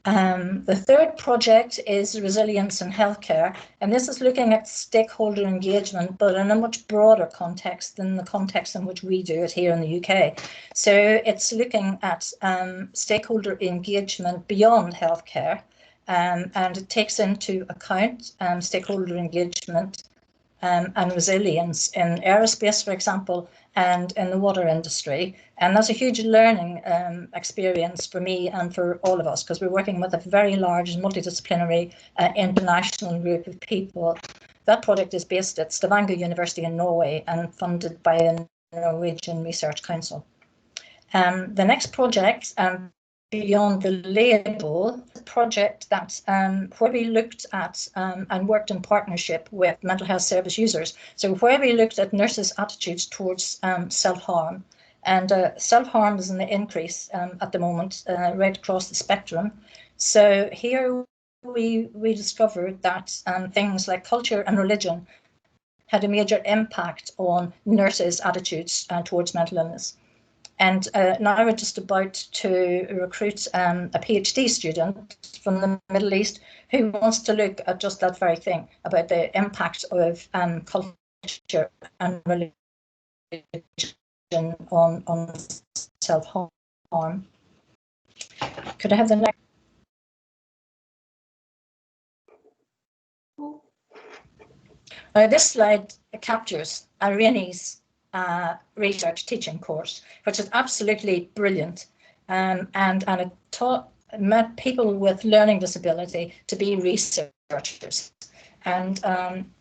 The third project is Resilience in Healthcare, and this is looking at stakeholder engagement, but in a much broader context than the context in which we do it here in the UK. So it's looking at stakeholder engagement beyond healthcare, and it takes into account stakeholder engagement and resilience in aerospace, for example, and in the water industry. And that's a huge learning experience for me and for all of us, because we're working with a very large multidisciplinary international group of people. That project is based at Stavanger University in Norway and funded by the Norwegian Research Council. The next project, Beyond the Label, a project that where we looked at and worked in partnership with mental health service users. So where we looked at nurses' attitudes towards self-harm, and self-harm is in the increase at the moment right across the spectrum. So here we discovered that things like culture and religion had a major impact on nurses' attitudes towards mental illness. And now we're just about to recruit a PhD student from the Middle East who wants to look at just that very thing, about the impact of culture and religion on self-harm. Could I have the next? This slide captures Irene's research teaching course, which is absolutely brilliant, and it met people with learning disability to be researchers. And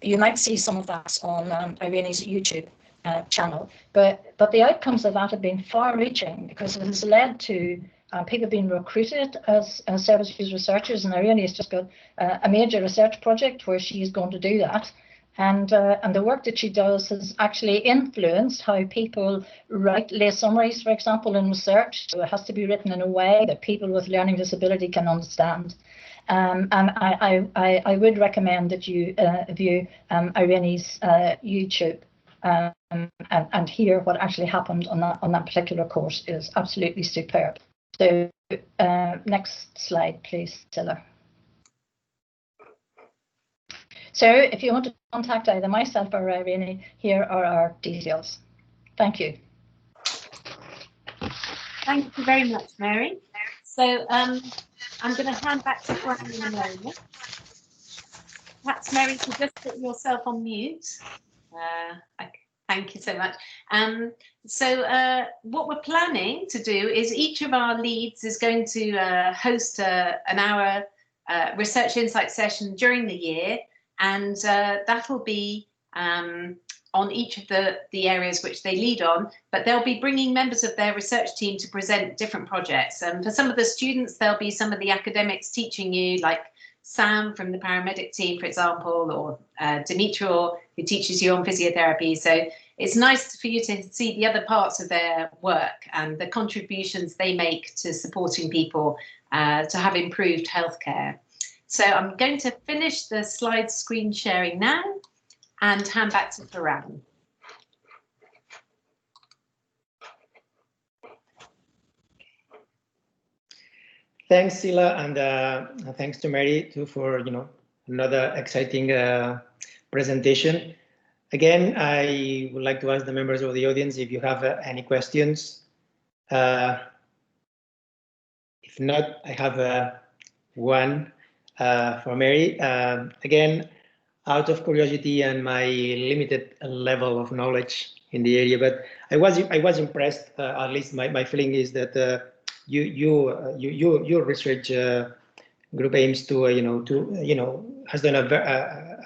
you might see some of that on Irene's YouTube channel, but the outcomes of that have been far-reaching, because it has led to people being recruited as service use researchers, and Irene has just got a major research project where she's going to do that. And the work that she does has actually influenced how people write lay summaries, for example, in research. So it has to be written in a way that people with learning disability can understand. And I would recommend that you view Irene's YouTube and hear what actually happened on that particular course. Is absolutely superb. So next slide, please, Silla. So if you want to contact either myself or Irene, here are our details. Thank you. Thank you very much, Mary. So I'm going to hand back to Fran in a moment. Perhaps, Mary, to just put yourself on mute. Thank you so much. So what we're planning to do is each of our leads is going to host an hour research insight session during the year. And that will be on each of the areas which they lead on, but they'll be bringing members of their research team to present different projects. And for some of the students, there'll be some of the academics teaching you, like Sam from the paramedic team, for example, or Dimitra, who teaches you on physiotherapy. So it's nice for you to see the other parts of their work and the contributions they make to supporting people to have improved healthcare. So I'm going to finish the slide screen sharing now and hand back to Farhan. Thanks, Silla, and thanks to Mary too for another exciting presentation. Again, I would like to ask the members of the audience if you have any questions. If not, I have one. For Mary, again, out of curiosity and my limited level of knowledge in the area, but I was impressed. At least my feeling is that your research group aims to has done a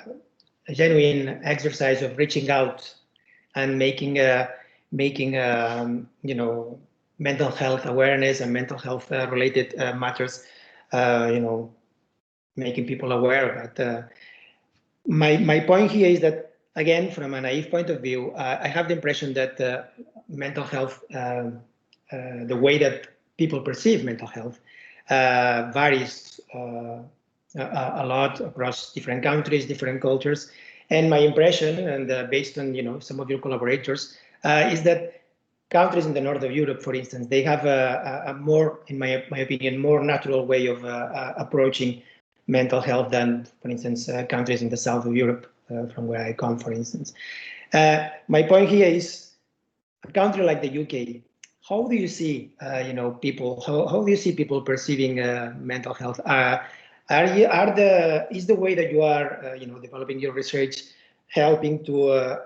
genuine exercise of reaching out and making mental health awareness and mental health related matters making people aware of that. My point here is that, again, from a naive point of view, I have the impression that mental health, the way that people perceive mental health, varies a lot across different countries, different cultures. And my impression, and based on some of your collaborators, is that countries in the north of Europe, for instance, they have a more, in my opinion, more natural way of approaching mental health than, for instance, countries in the south of Europe, from where I come, for instance. My point here is a country like the UK. How do you see, people? How do you see people perceiving mental health? Is the way that you are, developing your research helping to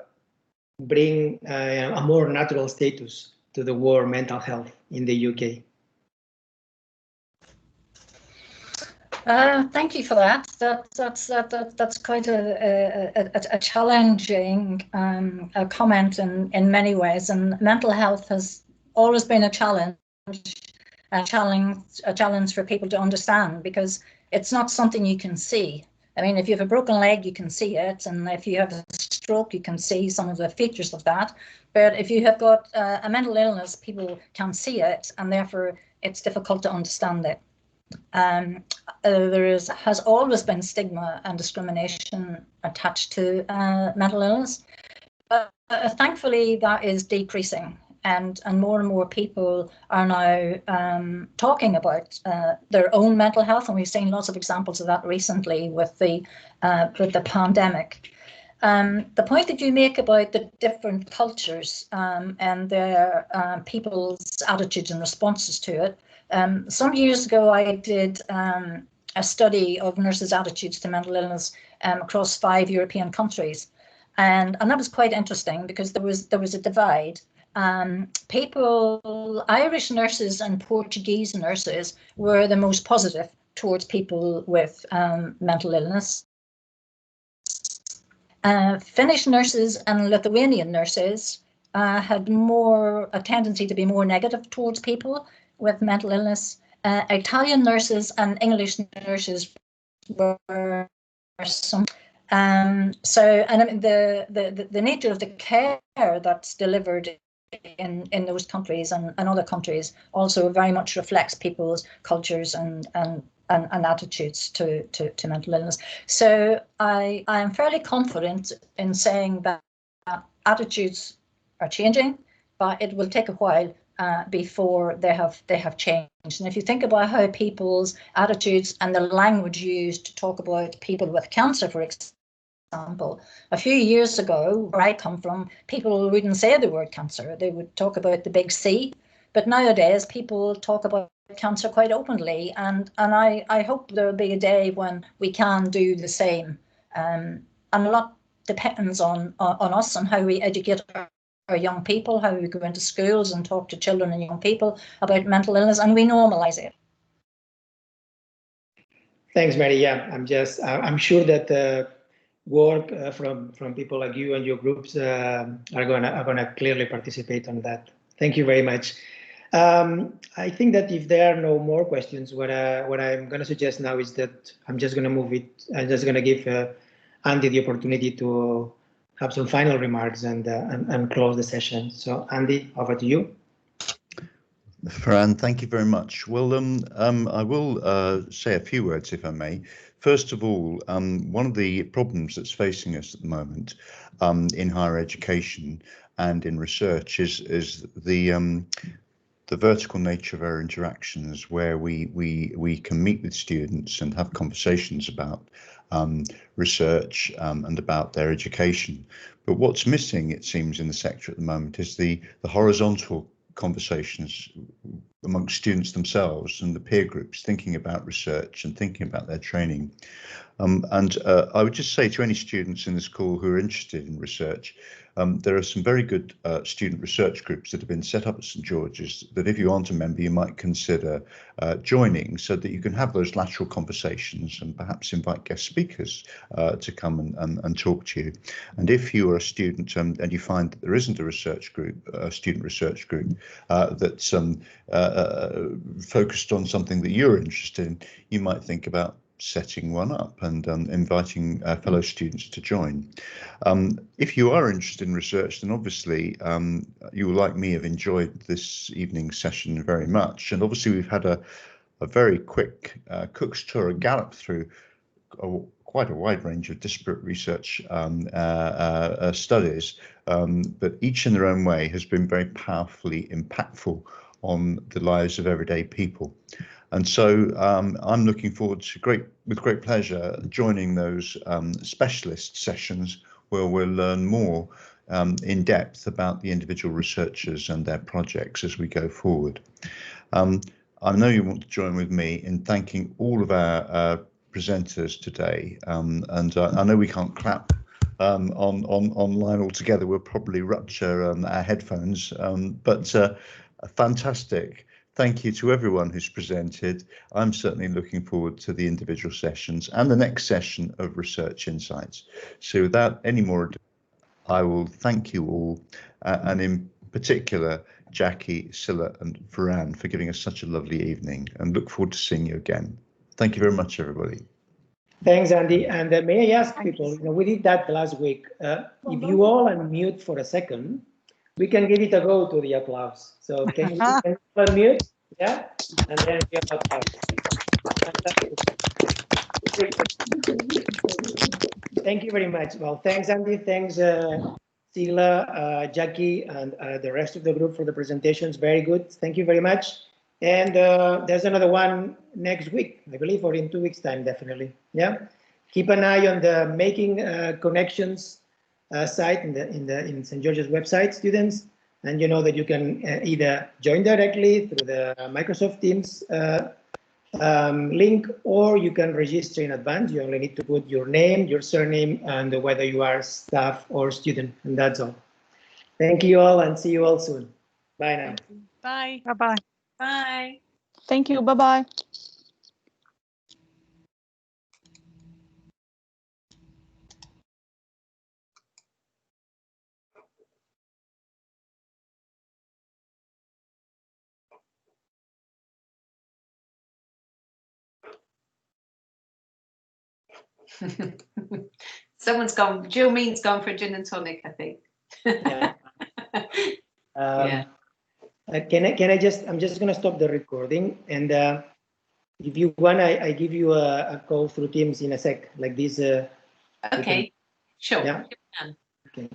bring a more natural status to the word mental health in the UK? Thank you for that. That's quite a challenging comment in many ways. And mental health has always been a challenge for people to understand, because it's not something you can see. I mean, if you have a broken leg, you can see it, and if you have a stroke, you can see some of the features of that. But if you have got a mental illness, people can't see it, and therefore it's difficult to understand it. There has always been stigma and discrimination attached to mental illness, but thankfully that is decreasing, and more people are now talking about their own mental health, and we've seen lots of examples of that recently with the pandemic. The point that you make about the different cultures and their people's attitudes and responses to it. Some years ago, I did a study of nurses' attitudes to mental illness across 5 European countries, and that was quite interesting, because there was a divide. Irish nurses and Portuguese nurses were the most positive towards people with mental illness. Finnish nurses and Lithuanian nurses had a tendency to be more negative towards people with mental illness. Italian nurses and English nurses were some. So, and I mean, the nature of the care that's delivered in those countries and other countries also very much reflects people's cultures and attitudes to mental illness. So I am fairly confident in saying that attitudes are changing, but it will take a while before they have changed. And if you think about how people's attitudes and the language used to talk about people with cancer, for example, a few years ago, where I come from, people wouldn't say the word cancer. They would talk about the big C. But nowadays, people talk about cancer quite openly, and I hope there'll be a day when we can do the same. And a lot depends on us and how we educate our young people, how we go into schools and talk to children and young people about mental illness, and we normalise it. Thanks, Mary. Yeah, I'm sure that work from people like you and your groups are gonna clearly participate on that. Thank you very much. I think that if there are no more questions, what I'm going to suggest now is that I'm just going to move it. I'm just going to give Andy the opportunity to have some final remarks and close the session. So, Andy, over to you. Fran, thank you very much. Well, I will say a few words, if I may. First of all, one of the problems that's facing us at the moment in higher education and in research is the vertical nature of our interactions, where we can meet with students and have conversations about research and about their education. But what's missing, it seems, in the sector at the moment is the horizontal conversations amongst students themselves and the peer groups, thinking about research and thinking about their training. And I would just say to any students in this call who are interested in research, there are some very good student research groups that have been set up at St George's that if you aren't a member, you might consider joining, so that you can have those lateral conversations and perhaps invite guest speakers to come and talk to you. And if you are a student and you find that there isn't a research group, a student research group that's focused on something that you're interested in, you might think about setting one up and inviting fellow students to join. If you are interested in research, then obviously you will, like me, have enjoyed this evening's session very much. And obviously we've had a very quick Cook's tour, a gallop through quite a wide range of disparate research studies, but each in their own way has been very powerfully impactful on the lives of everyday people. And so I'm looking forward to with great pleasure joining those specialist sessions where we'll learn more in depth about the individual researchers and their projects as we go forward. I know you want to join with me in thanking all of our presenters today, and I know we can't clap online altogether. We'll probably rupture our headphones, but fantastic. Thank you to everyone who's presented. I'm certainly looking forward to the individual sessions and the next session of Research Insights. So without any more ado, I will thank you all, and in particular, Jackie, Scilla and Ferran for giving us such a lovely evening, and look forward to seeing you again. Thank you very much, everybody. Thanks, Andy. And may I ask people, we did that last week. If you all unmute for a second, we can give it a go to the applause. So can you unmute? Yeah? And then we have applause. Thank you very much. Well, thanks, Andy. Thanks, Scilla, Jackie, and the rest of the group for the presentations. Very good. Thank you very much. And there's another one next week, I believe, or in 2 weeks' time, definitely. Yeah. Keep an eye on the Making Connections site in St. George's website, students, and you know that you can either join directly through the Microsoft Teams link, or you can register in advance. You only need to put your name, your surname, and whether you are staff or student, and that's all. Thank you all, and see you all soon. Bye now. Bye. Bye-bye. Bye. Thank you. Bye-bye. Someone's gone. Jill Mean's gone for a gin and tonic, I think. Yeah. Yeah. Can I just? I'm just gonna stop the recording, and if you want, I give you a call through Teams in a sec, like this. Okay. Sure. Yeah. You can. Okay.